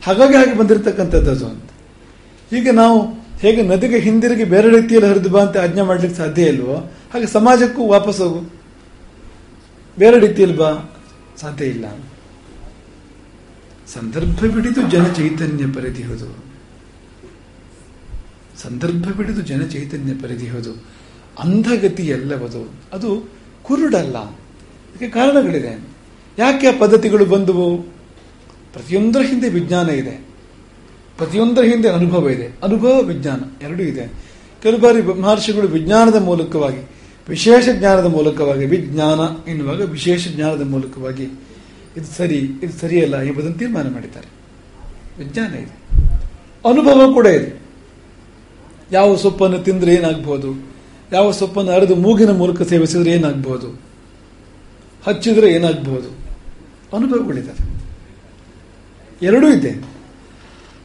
ಹಾಗಾಗಿ ಹಾಗೆ ಬಂದಿರತಕ್ಕಂಥದ್ದು ಅದು ಅಂತ. ಈಗ ನಾವು ಹೇಗೆ ನದಿಗೆ ಹಿಂದಿರುಗಿ ಬೇರೆ ರೀತಿಯಲ್ಲಿ ಹರಿದು ಬಾ ಅಂತ ಆಜ್ಞೆ ಮಾಡ್ಲಿಕ್ಕೆ ಸಾಧ್ಯ ಇಲ್ವೋ, ಹಾಗೆ ಸಮಾಜಕ್ಕೂ ವಾಪಸ್ ಹೋಗು, ಬೇರೆ ರೀತಿಯಲ್ಲಿ ಬಾ, ಸಾಧ್ಯ ಇಲ್ಲ. ಸಂದರ್ಭವಿಡಿದು ಜನಚೈತನ್ಯ ಪರಿದಿಹುದು. ಸಂದರ್ಭವಿಡಿದು ಜನಚೈತನ್ಯ ಪರಿದಿಹುದು. ಅಂಧಗತಿ ಎಲ್ಲವದು, ಅದು ಕುರುಡಲ್ಲ. ಅದಕ್ಕೆ ಕಾರಣಗಳಿದೆ. ಯಾಕೆ ಆ ಪದ್ಧತಿಗಳು ಬಂದುವು? ಪ್ರತಿಯೊಂದರ ಹಿಂದೆ ವಿಜ್ಞಾನ ಇದೆ, ಪ್ರತಿಯೊಂದರ ಹಿಂದೆ ಅನುಭವ ಇದೆ. ಅನುಭವ, ವಿಜ್ಞಾನ ಎರಡೂ ಇದೆ. ಕೆಲವು ಬಾರಿ ಮಹರ್ಷಿಗಳು ವಿಜ್ಞಾನದ ಮೂಲಕವಾಗಿ, ವಿಶೇಷ ಜ್ಞಾನದ ಮೂಲಕವಾಗಿ, ವಿಜ್ಞಾನ ಎನ್ನುವಾಗ ವಿಶೇಷ ಜ್ಞಾನದ ಮೂಲಕವಾಗಿ ಇದು ಸರಿ, ಇದು ಸರಿಯಲ್ಲ ಎಂಬುದನ್ನು ತೀರ್ಮಾನ ಮಾಡಿದ್ದಾರೆ. ವಿಜ್ಞಾನ ಇದೆ, ಅನುಭವ ಕೂಡ ಇದೆ. ಯಾವ ಸೊಪ್ಪನ್ನು ತಿಂದ್ರೆ ಏನಾಗಬಹುದು, ಯಾವ ಸೊಪ್ಪನ್ನು ಅರೆದು ಮೂಗಿನ ಮೂಲಕ ಸೇವಿಸಿದ್ರೆ ಏನಾಗಬಹುದು, ಹಚ್ಚಿದ್ರೆ ಏನಾಗಬಹುದು, ಅನುಭವಗಳಿದ್ದಾವೆ. ಎರಡೂ ಇದೆ.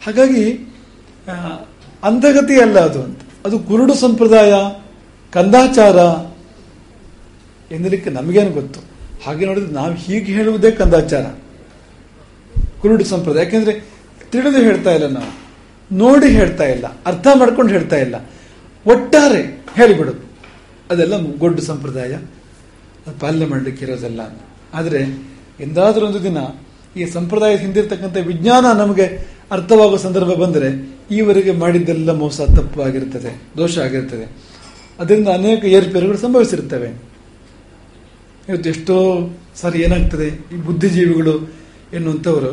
ಹಾಗಾಗಿ ಅಂಧಗತಿ ಅಲ್ಲ ಅದು ಅಂತ. ಅದು ಕುರುಡು ಸಂಪ್ರದಾಯ, ಕಂದಾಚಾರ ಎನ್ನಲಿಕ್ಕೆ ನಮಗೇನು ಗೊತ್ತು. ಹಾಗೆ ನೋಡಿದ್ರೆ ನಾವು ಹೀಗೆ ಹೇಳುವುದೇ ಕಂದಾಚಾರ, ಕುರುಡು ಸಂಪ್ರದಾಯ. ಯಾಕೆಂದ್ರೆ ತಿಳಿದು ಹೇಳ್ತಾ ಇಲ್ಲ, ನಾವು ನೋಡಿ ಹೇಳ್ತಾ ಇಲ್ಲ, ಅರ್ಥ ಮಾಡ್ಕೊಂಡು ಹೇಳ್ತಾ ಇಲ್ಲ, ಒಟ್ಟಾರೆ ಹೇಳಿಬಿಡೋದು. ಅದೆಲ್ಲ ಗೊಡ್ಡು ಸಂಪ್ರದಾಯ, ಅದು ಪಾಲನೆ ಮಾಡಲಿಕ್ಕೆ ಇರೋದಲ್ಲ. ಆದರೆ ಎಂದಾದರೂ ಒಂದು ದಿನ ಈ ಸಂಪ್ರದಾಯದ ಹಿಂದಿರ್ತಕ್ಕಂಥ ವಿಜ್ಞಾನ ನಮಗೆ ಅರ್ಥವಾಗುವ ಸಂದರ್ಭ ಬಂದರೆ ಈವರೆಗೆ ಮಾಡಿದ್ದೆಲ್ಲ ಮೋಸ, ತಪ್ಪು ಆಗಿರ್ತದೆ, ದೋಷ ಆಗಿರ್ತದೆ. ಅದರಿಂದ ಅನೇಕ ಏರುಪೇರುಗಳು ಸಂಭವಿಸಿರ್ತವೆ. ಇವತ್ತು ಎಷ್ಟೋ ಸಾರಿ ಏನಾಗ್ತದೆ, ಈ ಬುದ್ಧಿಜೀವಿಗಳು ಎನ್ನುವಂಥವರು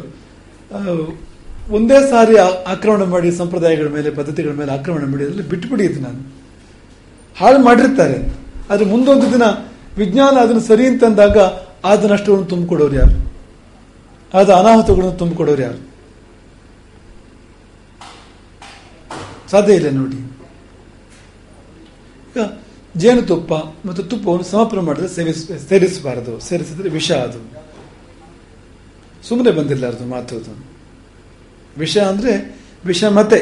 ಒಂದೇ ಸಾರಿ ಆಕ್ರಮಣ ಮಾಡಿ ಸಂಪ್ರದಾಯಗಳ ಮೇಲೆ, ಪದ್ಧತಿಗಳ ಮೇಲೆ ಆಕ್ರಮಣ ಮಾಡಿ ಅದರಲ್ಲಿ ಬಿಟ್ಟುಬಿಡಿಯಿತು. ನಾನು ಹಾಳು ಮಾಡಿರ್ತಾರೆ. ಆದರೆ ಮುಂದೊಂದು ದಿನ ವಿಜ್ಞಾನ ಅದನ್ನು ಸರಿ ಅಂತಂದಾಗ ಆದ ನಷ್ಟವನ್ನು ತುಂಬಿಕೊಡೋರು ಯಾರು, ಆದ ಅನಾಹುತಗಳನ್ನು ತುಂಬಿಕೊಡೋರು ಯಾರು? ಸಾಧ್ಯ ಇಲ್ಲ ನೋಡಿ. ಈಗ ಜೇನುತುಪ್ಪ ಮತ್ತು ತುಪ್ಪವನ್ನು ಸಮ ಪ್ರಮಾಣದಲ್ಲಿ ಸೇರಿಸಬಾರದು. ಸೇರಿಸಿದ್ರೆ ವಿಷ, ಅದು ಸುಮ್ಮನೆ ಬಂದಿರಲಾರದು ಮಾತು. ಅದು ವಿಷ ಅಂದ್ರೆ ವಿಷಮತೆ,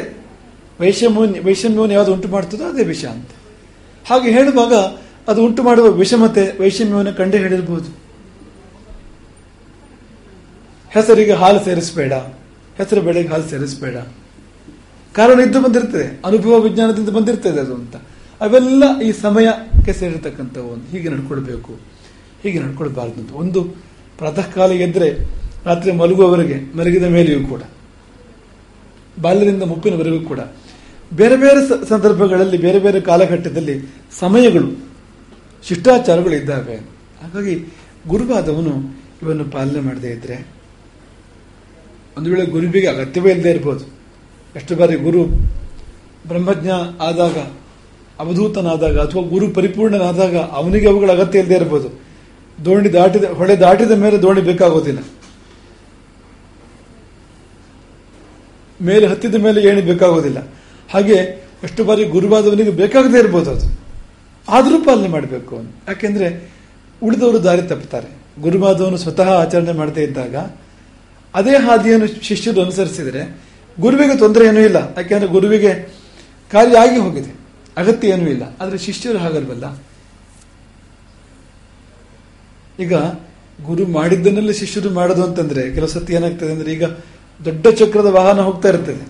ವೈಷಮ್ಯವನ್ನು ಯಾವುದು ಉಂಟು ಮಾಡ್ತದೋ ಅದೇ ವಿಷ ಅಂತ. ಹಾಗೆ ಹೇಳುವಾಗ ಅದು ಉಂಟು ಮಾಡುವ ವಿಷಮತೆ, ವೈಷಮ್ಯವನ್ನು ಕಂಡೇ ಹೇಳಿರ್ಬೋದು. ಹೆಸರಿಗೆ ಹಾಲು ಸೇರಿಸಬೇಡ, ಹೆಸರು ಬೆಳೆಗೆ ಹಾಲು ಸೇರಿಸಬೇಡ, ಕಾರಣ ಇದ್ದು ಬಂದಿರ್ತದೆ, ಅನುಭವ ವಿಜ್ಞಾನದಿಂದ ಬಂದಿರ್ತದೆ ಅದು ಅಂತ. ಅವೆಲ್ಲ ಈ ಸಮಯಕ್ಕೆ ಸೇರಿರ್ತಕ್ಕಂಥವು. ಹೀಗೆ ನಡ್ಕೊಳ್ಬೇಕು, ಹೀಗೆ ನಡ್ಕೊಳ್ಬಾರ್ದು ಅಂತ. ಒಂದು ಪ್ರಾತಃ ಕಾಲ ಎದ್ರೆ ರಾತ್ರಿ ಮಲಗುವವರೆಗೆ, ಮಲಗಿದ ಮೇಲೆಯೂ ಕೂಡ, ಬಾಲ್ಯದಿಂದ ಮುಪ್ಪಿನವರೆಗೂ ಕೂಡ ಬೇರೆ ಬೇರೆ ಸಂದರ್ಭಗಳಲ್ಲಿ, ಬೇರೆ ಬೇರೆ ಕಾಲಘಟ್ಟದಲ್ಲಿ ಸಮಯಗಳು, ಶಿಷ್ಟಾಚಾರಗಳು ಇದ್ದಾವೆ. ಹಾಗಾಗಿ ಗುರುವಾದವನು ಇವನ್ನು ಪಾಲನೆ ಮಾಡದೇ ಇದ್ರೆ, ಒಂದು ವೇಳೆ ಗುರುವಿಗೆ ಅಗತ್ಯವೇ ಇಲ್ಲದೆ ಇರ್ಬೋದು. ಎಷ್ಟು ಬಾರಿ ಗುರು ಬ್ರಹ್ಮಜ್ಞ ಆದಾಗ, ಅವಧೂತನಾದಾಗ, ಅಥವಾ ಗುರು ಪರಿಪೂರ್ಣನಾದಾಗ ಅವನಿಗೆ ಅವುಗಳ ಅಗತ್ಯ ಇಲ್ಲದೆ ಇರ್ಬೋದು. ಹೊಳೆ ದಾಟಿದ ಮೇಲೆ ದೋಣಿ ಬೇಕಾಗೋದಿಲ್ಲ, ಮೇಲೆ ಹತ್ತಿದ ಮೇಲೆ ಏಣಿ ಬೇಕಾಗೋದಿಲ್ಲ. ಹಾಗೆ ಎಷ್ಟು ಬಾರಿ ಗುರುವಾದವನಿಗೆ ಬೇಕಾಗದೇ ಇರ್ಬೋದು. ಅದು ಆದರೂ ಪಾಲನೆ ಮಾಡಬೇಕು. ಯಾಕೆಂದ್ರೆ ಉಳಿದವರು ದಾರಿ ತಪ್ಪುತ್ತಾರೆ. ಗುರುವಾದವನು ಸ್ವತಃ ಆಚರಣೆ ಮಾಡದೇ ಇದ್ದಾಗ ಅದೇ ಹಾದಿಯನ್ನು ಶಿಷ್ಯರು ಅನುಸರಿಸಿದರೆ ಗುರುವಿಗೆ ತೊಂದರೆ ಏನೂ ಇಲ್ಲ. ಯಾಕೆಂದ್ರೆ ಗುರುವಿಗೆ ಕಾರ್ಯ ಆಗಿ ಹೋಗಿದೆ, ಅಗತ್ಯ ಏನೂ ಇಲ್ಲ. ಆದರೆ ಶಿಷ್ಯರು ಹಾಗಲ್ವಲ್ಲ. ಈಗ ಗುರು ಮಾಡಿದ್ದನ್ನೆಲ್ಲ ಶಿಷ್ಯರು ಮಾಡೋದು ಅಂತಂದ್ರೆ ಕೆಲವು ಸತಿ ಏನಾಗ್ತದೆ ಅಂದ್ರೆ, ಈಗ ದೊಡ್ಡ ಚಕ್ರದ ವಾಹನ ಹೋಗ್ತಾ ಇರ್ತದೆ,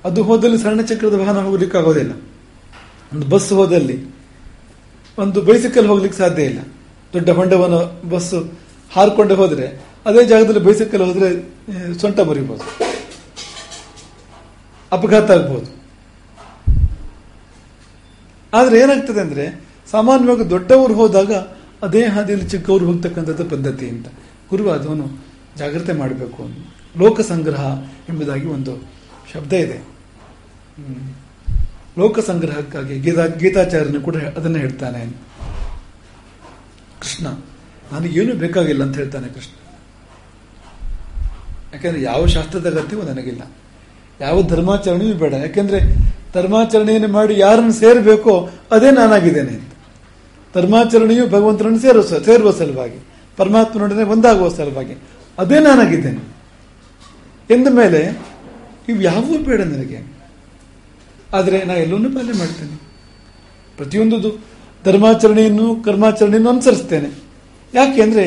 ಅದು ಹೋದಲ್ಲಿ ಸಣ್ಣ ಚಕ್ರದ ವಾಹನ ಹೋಗ್ಲಿಕ್ಕೆ ಆಗೋದಿಲ್ಲ. ಒಂದು ಬಸ್ ಹೋದಲ್ಲಿ ಒಂದು ಬೈಸಿಕಲ್ ಹೋಗ್ಲಿಕ್ಕೆ ಸಾಧ್ಯ ಇಲ್ಲ. ದೊಡ್ಡ ಹೊಂಡವನ್ನು ಬಸ್ ಹಾರ್ಕೊಂಡು ಹೋದ್ರೆ ಅದೇ ಜಾಗದಲ್ಲಿ ಬೈಸಿಕಲ್ ಹೋದ್ರೆ ಸೊಂಟ ಮುರಿಬಹುದು, ಅಪಘಾತ ಆಗ್ಬೋದು. ಆದ್ರೆ ಏನಾಗ್ತದೆ ಅಂದ್ರೆ, ಸಾಮಾನ್ಯವಾಗಿ ದೊಡ್ಡವರು ಹೋದಾಗ ಅದೇ ಹಾದಿಯಲ್ಲಿ ಚಿಕ್ಕವರು ಹೋಗ್ತಕ್ಕಂಥದ್ದು ಪದ್ಧತಿ ಅಂತ. ಗುರುವಾದವನು ಜಾಗ್ರತೆ ಮಾಡಬೇಕು. ಲೋಕ ಸಂಗ್ರಹ ಎಂಬುದಾಗಿ ಒಂದು ಶಬ್ದ ಇದೆ. ಲೋಕ ಸಂಗ್ರಹಕ್ಕಾಗಿ ಗೀತಾಚಾರ್ಯನು ಕೂಡ ಅದನ್ನು ಹೇಳ್ತಾನೆ. ಕೃಷ್ಣ, ನನಗೇನು ಬೇಕಾಗಿಲ್ಲ ಅಂತ ಹೇಳ್ತಾನೆ ಕೃಷ್ಣ. ಯಾಕೆಂದ್ರೆ ಯಾವ ಶಾಸ್ತ್ರದ ಅಗತ್ಯವೂ ನನಗಿಲ್ಲ, ಯಾವ ಧರ್ಮಾಚರಣೆಯೂ ಬೇಡ. ಯಾಕೆಂದ್ರೆ ಧರ್ಮಾಚರಣೆಯನ್ನು ಮಾಡಿ ಯಾರನ್ನು ಸೇರಬೇಕೋ ಅದೇ ನಾನಾಗಿದ್ದೇನೆ ಅಂತ. ಧರ್ಮಾಚರಣೆಯು ಭಗವಂತನನ್ನು ಸೇರುವ ಸಲುವಾಗಿ, ಪರಮಾತ್ಮನೊಡನೆ ಒಂದಾಗುವ ಸಲುವಾಗಿ ಅದೇ ನಾನಾಗಿದ್ದೇನೆ ಎಂದ ಮೇಲೆ ಇವು ಯಾವೂ ಬೇಡ ನನಗೆ. ಆದರೆ ನಾ ಎಲ್ಲವನ್ನೂ ಪಾಲನೆ ಮಾಡ್ತೇನೆ, ಪ್ರತಿಯೊಂದು ಧರ್ಮಾಚರಣೆಯನ್ನು ಕರ್ಮಾಚರಣೆಯನ್ನು ಅನುಸರಿಸ್ತೇನೆ. ಯಾಕೆ ಅಂದ್ರೆ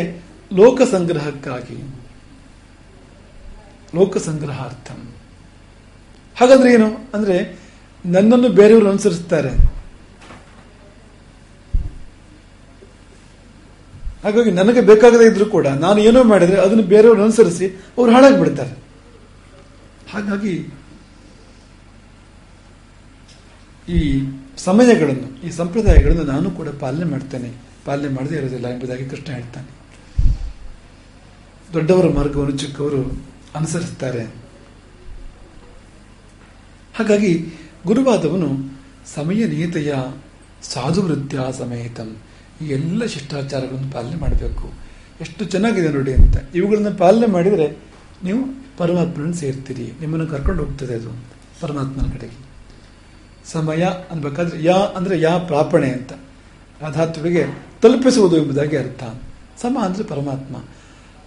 ಲೋಕ ಸಂಗ್ರಹಕ್ಕಾಗಿ, ಲೋಕ ಸಂಗ್ರಹಾರ್ಥ. ಹಾಗಾದ್ರೆ ಏನು ಅಂದ್ರೆ ನನ್ನನ್ನು ಬೇರೆಯವರು ಅನುಸರಿಸ್ತಾರೆ, ಹಾಗಾಗಿ ನನಗೆ ಬೇಕಾಗದೇ ಇದ್ರೂ ಕೂಡ ನಾನು ಏನೋ ಮಾಡಿದ್ರೆ ಅದನ್ನು ಬೇರೆಯವರು ಅನುಸರಿಸಿ ಅವ್ರು ಹಾಳಾಗ್ಬಿಡ್ತಾರೆ. ಹಾಗಾಗಿ ಈ ಸಮಯಗಳನ್ನು, ಈ ಸಂಪ್ರದಾಯಗಳನ್ನು ನಾನು ಕೂಡ ಪಾಲನೆ ಮಾಡ್ತೇನೆ, ಪಾಲನೆ ಮಾಡದೇ ಇರೋದಿಲ್ಲ ಎಂಬುದಾಗಿ ಕೃಷ್ಣ ಹೇಳ್ತಾನೆ. ದೊಡ್ಡವರ ಮಾರ್ಗವನ್ನು ಚಿಕ್ಕವರು ಅನುಸರಿಸ್ತಾರೆ. ಹಾಗಾಗಿ ಗುರುವಾದವನು ಸಮಯ ನಿಯತೆಯ ಸಾಧುವೃತ್ಯ ಸಮೇತಂ, ಈ ಎಲ್ಲ ಶಿಷ್ಟಾಚಾರಗಳನ್ನು ಪಾಲನೆ ಮಾಡಬೇಕು. ಎಷ್ಟು ಚೆನ್ನಾಗಿದೆ ನೋಡಿ ಅಂತ. ಇವುಗಳನ್ನ ಪಾಲನೆ ಮಾಡಿದರೆ ನೀವು ಪರಮಾತ್ಮನನ್ನು ಸೇರ್ತೀರಿ, ನಿಮ್ಮನ್ನು ಕರ್ಕೊಂಡು ಹೋಗ್ತದೆ ಅದು ಪರಮಾತ್ಮನ ಕಡೆಗೆ. ಸಮಯ ಅನ್ಬೇಕಾದ್ರೆ ಯಾ ಅಂದ್ರೆ ಯಾ ಪ್ರಾಪಣೆ ಅಂತ, ಆ ಧಾತುವಿಗೆ ತಲುಪಿಸುವುದು ಎಂಬುದಾಗಿ ಅರ್ಥ. ಸಮ ಅಂದ್ರೆ ಪರಮಾತ್ಮ,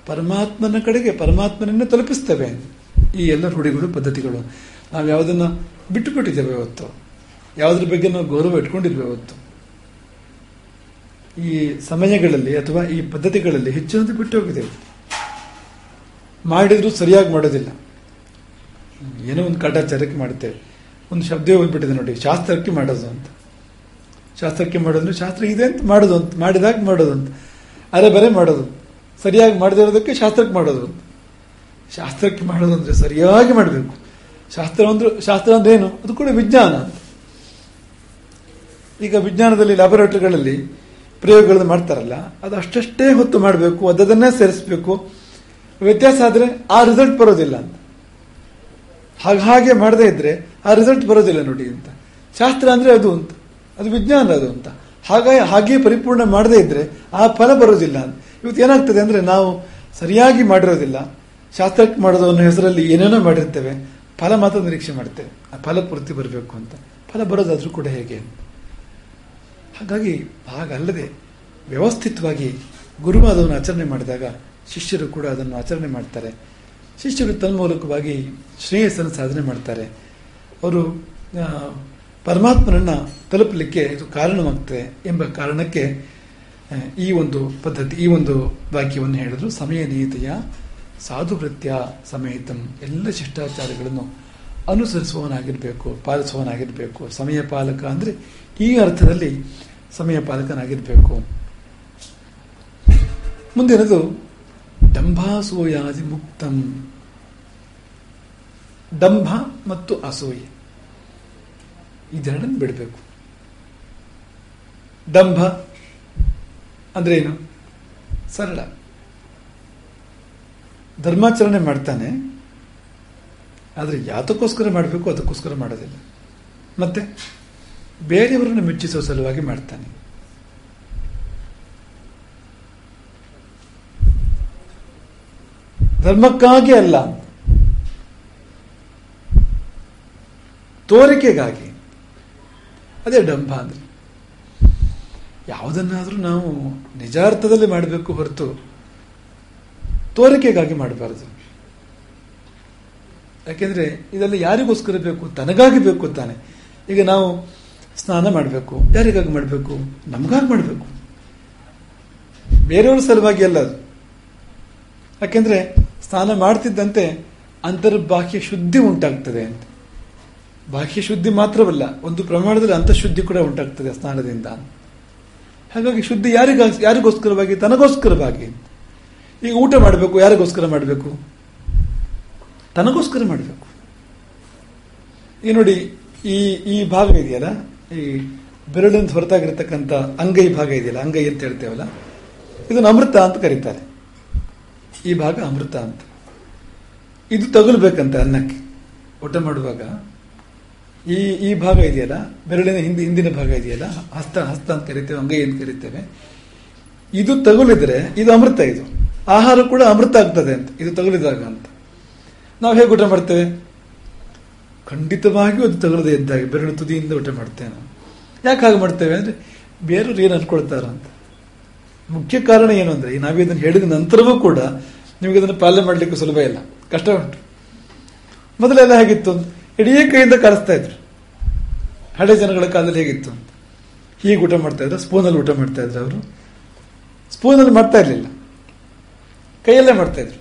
ಪರಮಾತ್ಮನ ಕಡೆಗೆ ಪರಮಾತ್ಮನನ್ನು ತಲುಪಿಸ್ತೇವೆ. ಈ ಎಲ್ಲ ರೂಢಿಗಳು ಪದ್ಧತಿಗಳು ನಾವು ಯಾವುದನ್ನ ಬಿಟ್ಟು ಬಿಟ್ಟಿದ್ದೇವೆ ಇವತ್ತು, ಯಾವುದ್ರ ಬಗ್ಗೆ ನಾವು ಗೌರವ ಇಟ್ಕೊಂಡಿದ್ವಿ ಇವತ್ತು. ಈ ಸಮಯಗಳಲ್ಲಿ ಅಥವಾ ಈ ಪದ್ಧತಿಗಳಲ್ಲಿ ಹೆಚ್ಚಿನದು ಬಿಟ್ಟು ಹೋಗಿದ್ದೇವೆ. ಮಾಡಿದ್ರು ಸರಿಯಾಗಿ ಮಾಡೋದಿಲ್ಲ, ಏನೋ ಒಂದು ಕಾಟಾಚಾರಕ್ಕೆ ಮಾಡುತ್ತೇವೆ. ಒಂದು ಶಬ್ದ ಹೋಗ್ಬಿಟ್ಟಿದೆ ನೋಡಿ, ಶಾಸ್ತ್ರಕ್ಕೆ ಮಾಡೋದು ಅಂತ. ಶಾಸ್ತ್ರಕ್ಕೆ ಮಾಡೋದು, ಶಾಸ್ತ್ರ ಇದೆ ಅಂತ ಮಾಡೋದು ಅಂತ, ಮಾಡಿದಾಗ ಮಾಡೋದು ಅಂತ, ಅರೆ ಬರೆ ಮಾಡೋದು, ಸರಿಯಾಗಿ ಮಾಡದೇ ಇರೋದಕ್ಕೆ ಶಾಸ್ತ್ರಕ್ಕೆ ಮಾಡೋದು ಅಂತ. ಶಾಸ್ತ್ರಕ್ಕೆ ಮಾಡೋದು ಅಂದ್ರೆ ಸರಿಯಾಗಿ ಮಾಡಬೇಕು. ಶಾಸ್ತ್ರ ಅಂದ್ರೆ ಏನು? ಅದು ಕೂಡ ವಿಜ್ಞಾನ ಅಂತ. ಈಗ ವಿಜ್ಞಾನದಲ್ಲಿ ಲ್ಯಾಬೊರೇಟರಿಗಳಲ್ಲಿ ಪ್ರಯೋಗಗಳನ್ನು ಮಾಡ್ತಾರಲ್ಲ, ಅದು ಅಷ್ಟೇ ಹೊತ್ತು ಮಾಡಬೇಕು, ಅದನ್ನೇ ಸೇರಿಸಬೇಕು. ವ್ಯತ್ಯಾಸ ಆದ್ರೆ ಆ ರಿಸಲ್ಟ್ ಬರೋದಿಲ್ಲ ಅಂತ. ಹಾಗೆ ಮಾಡದೇ ಇದ್ರೆ ಆ ರಿಸಲ್ಟ್ ಬರೋದಿಲ್ಲ ನೋಡಿ ಅಂತ. ಶಾಸ್ತ್ರ ಅಂದ್ರೆ ಅದು ಅಂತ, ಅದು ವಿಜ್ಞಾನ ಅದು ಅಂತ. ಹಾಗೆ ಪರಿಪೂರ್ಣ ಮಾಡದೇ ಇದ್ರೆ ಆ ಫಲ ಬರೋದಿಲ್ಲ ಅಂತ. ಇವತ್ತು ಏನಾಗ್ತದೆ ಅಂದ್ರೆ ನಾವು ಸರಿಯಾಗಿ ಮಾಡಿರೋದಿಲ್ಲ, ಶಾಸ್ತ್ರಕ್ಕೆ ಮಾಡೋದು ಅನ್ನೋ ಹೆಸರಲ್ಲಿ ಏನೇನೋ ಮಾಡಿರ್ತೇವೆ, ಫಲ ಮಾತ್ರ ನಿರೀಕ್ಷೆ ಮಾಡ್ತೇವೆ, ಆ ಫಲ ಪೂರ್ತಿ ಬರಬೇಕು ಅಂತ. ಫಲ ಬರೋದಾದ್ರೂ ಕೂಡ ಹೇಗೆ? ಹಾಗಾಗಿ ಹಾಗಲ್ಲದೆ ವ್ಯವಸ್ಥಿತವಾಗಿ ಗುರುವಾದವನ್ನು ಆಚರಣೆ ಮಾಡಿದಾಗ ಶಿಷ್ಯರು ಕೂಡ ಅದನ್ನು ಆಚರಣೆ ಮಾಡ್ತಾರೆ. ಶಿಷ್ಯರು ತನ್ಮೂಲಕವಾಗಿ ಶ್ರೇಯಸ್ಸನ್ನು ಸಾಧನೆ ಮಾಡ್ತಾರೆ. ಅವರು ಪರಮಾತ್ಮನನ್ನ ತಲುಪಲಿಕ್ಕೆ ಇದು ಕಾರಣವಾಗ್ತದೆ ಎಂಬ ಕಾರಣಕ್ಕೆ ಈ ಒಂದು ಪದ್ಧತಿ, ಈ ಒಂದು ವಾಕ್ಯವನ್ನು ಹೇಳಿದ್ರು. ಸಮಯ ನಿಯತೆಯ ಸಾಧುವೃತ್ಯ ಸಮೇತಂ, ಎಲ್ಲ ಶಿಷ್ಟಾಚಾರಗಳನ್ನು ಅನುಸರಿಸುವವನಾಗಿರ್ಬೇಕು, ಪಾಲಿಸುವವನಾಗಿರ್ಬೇಕು. ಸಮಯ ಪಾಲಕ ಅಂದ್ರೆ ಈ ಅರ್ಥದಲ್ಲಿ ಸಮಯ ಪಾಲಕನಾಗಿರ್ಬೇಕು. ಮುಂದಿನದು ಡಂಭಾಸೂಯಾದಿ ಮುಕ್ತಂ. ಡಂಭ ಮತ್ತು ಅಸೂಯೆ ಇದೆರಡನ್ನು ಬಿಡಬೇಕು. ಡಂಭ ಅಂದ್ರೆ ಏನು? ಸರಳ, ಧರ್ಮಾಚರಣೆ ಮಾಡ್ತಾನೆ, ಆದ್ರೆ ಯಾತಕ್ಕೋಸ್ಕರ ಮಾಡಬೇಕು ಅದಕ್ಕೋಸ್ಕರ ಮಾಡೋದಿಲ್ಲ. ಮತ್ತೆ ಬೇರೆಯವರನ್ನು ಮೆಚ್ಚಿಸುವ ಸಲುವಾಗಿ ಮಾಡ್ತಾನೆ. ಧರ್ಮಕ್ಕಾಗಿ ಅಲ್ಲ, ತೋರಿಕೆಗಾಗಿ. ಅದೇ ಡಂಭ ಅಂದ್ರೆ. ಯಾವುದನ್ನಾದ್ರೂ ನಾವು ನಿಜಾರ್ಥದಲ್ಲಿ ಮಾಡಬೇಕು ಹೊರತು ತೋರಿಕೆಗಾಗಿ ಮಾಡಬಾರದು. ಯಾಕೆಂದ್ರೆ ಇದೆಲ್ಲ ಯಾರಿಗೋಸ್ಕರ ಬೇಕು? ತನಗಾಗಿ ಬೇಕು ತಾನೆ. ಈಗ ನಾವು ಸ್ನಾನ ಮಾಡಬೇಕು, ಯಾರಿಗಾಗಿ ಮಾಡಬೇಕು? ನಮಗಾಗಿ ಮಾಡಬೇಕು, ಬೇರೆಯವ್ರ ಸಲುವಾಗಿ ಅಲ್ಲ ಅದು. ಯಾಕೆಂದ್ರೆ ಸ್ನಾನ ಮಾಡ್ತಿದ್ದಂತೆ ಅಂತರ್ಬಾಹ್ಯ ಶುದ್ಧಿ ಉಂಟಾಗ್ತದೆ ಅಂತ. ಬಾಹ್ಯ ಶುದ್ಧಿ ಮಾತ್ರವಲ್ಲ, ಒಂದು ಪ್ರಮಾಣದಲ್ಲಿ ಅಂತಃಶುದ್ಧಿ ಕೂಡ ಉಂಟಾಗ್ತದೆ ಸ್ನಾನದಿಂದ. ಹಾಗಾಗಿ ಶುದ್ಧಿ ಯಾರಿಗೋಸ್ಕರವಾಗಿ? ತನಗೋಸ್ಕರವಾಗಿ. ಈಗ ಊಟ ಮಾಡಬೇಕು, ಯಾರಿಗೋಸ್ಕರ ಮಾಡಬೇಕು? ತನಗೋಸ್ಕರ ಮಾಡಬೇಕು. ಈ ನೋಡಿ, ಈ ಭಾಗ ಇದೆಯಲ್ಲ, ಈ ಬೆರಳಿಂದ ಹೊರತಾಗಿರ್ತಕ್ಕಂಥ ಅಂಗೈ ಭಾಗ ಇದೆಯಲ್ಲ, ಅಂಗೈ ಅಂತ ಹೇಳ್ತೇವಲ್ಲ, ಇದನ್ನು ಅಮೃತ ಅಂತ ಕರೀತಾರೆ. ಈ ಭಾಗ ಅಮೃತ ಅಂತ. ಇದು ತಗುಲ್ಬೇಕಂತ ಅನ್ನಕ್ಕೆ ಊಟ ಮಾಡುವಾಗ. ಈ ಭಾಗ ಇದೆಯಲ್ಲ, ಬೆರಳಿನ ಹಿಂದಿನ ಭಾಗ ಇದೆಯಲ್ಲ, ಹಸ್ತ ಅಂತ ಕರಿತೇವೆ, ಅಂಗೈ ಅಂತ ಕರಿತೇವೆ. ಇದು ತಗುಲಿದ್ರೆ ಇದು ಅಮೃತ, ಇದು ಆಹಾರ ಕೂಡ ಅಮೃತ ಆಗ್ತದೆ ಅಂತ, ಇದು ತಗುಲಿದಾಗ ಅಂತ. ನಾವು ಹೇಗೆ ಊಟ ಮಾಡ್ತೇವೆ? ಖಂಡಿತವಾಗಿಯೂ ಅದು ತಗುಲದೆ ಇದ್ದಾಗ ಬೆರಳು ತುದಿಯಿಂದ ಊಟ ಮಾಡ್ತೇವೆ ನಾವು. ಯಾಕೆ ಹಾಗೆ ಮಾಡ್ತೇವೆ ಅಂದ್ರೆ ಬೇರೆಯವ್ರು ಏನು ಅನ್ಕೊಳ್ತಾರ ಅಂತ. ಮುಖ್ಯ ಕಾರಣ ಏನು ಅಂದ್ರೆ ನಾವು ಇದನ್ನು ಹೇಳಿದ ನಂತರವೂ ಕೂಡ ನಿಮಗೆ ಅದನ್ನು ಪಾಲನೆ ಮಾಡಲಿಕ್ಕೆ ಸುಲಭ ಇಲ್ಲ, ಕಷ್ಟ ಉಂಟು. ಮೊದಲೆಲ್ಲ ಹೇಗಿತ್ತು ಅಂತ ಇಡೀ ಕೈಯಿಂದ ಕಾಣಿಸ್ತಾ ಇದ್ರು. ಹಳೆ ಜನಗಳ ಕಾಲದಲ್ಲಿ ಹೇಗಿತ್ತು ಅಂತ ಹೀಗೆ ಊಟ ಮಾಡ್ತಾ ಇದ್ರು, ಸ್ಪೂನಲ್ಲಿ ಊಟ ಮಾಡ್ತಾ ಇದ್ರು. ಅವರು ಸ್ಪೂನಲ್ಲಿ ಮಾಡ್ತಾ ಇರಲಿಲ್ಲ, ಕೈಯಲ್ಲೇ ಮಾಡ್ತಾ ಇದ್ರು.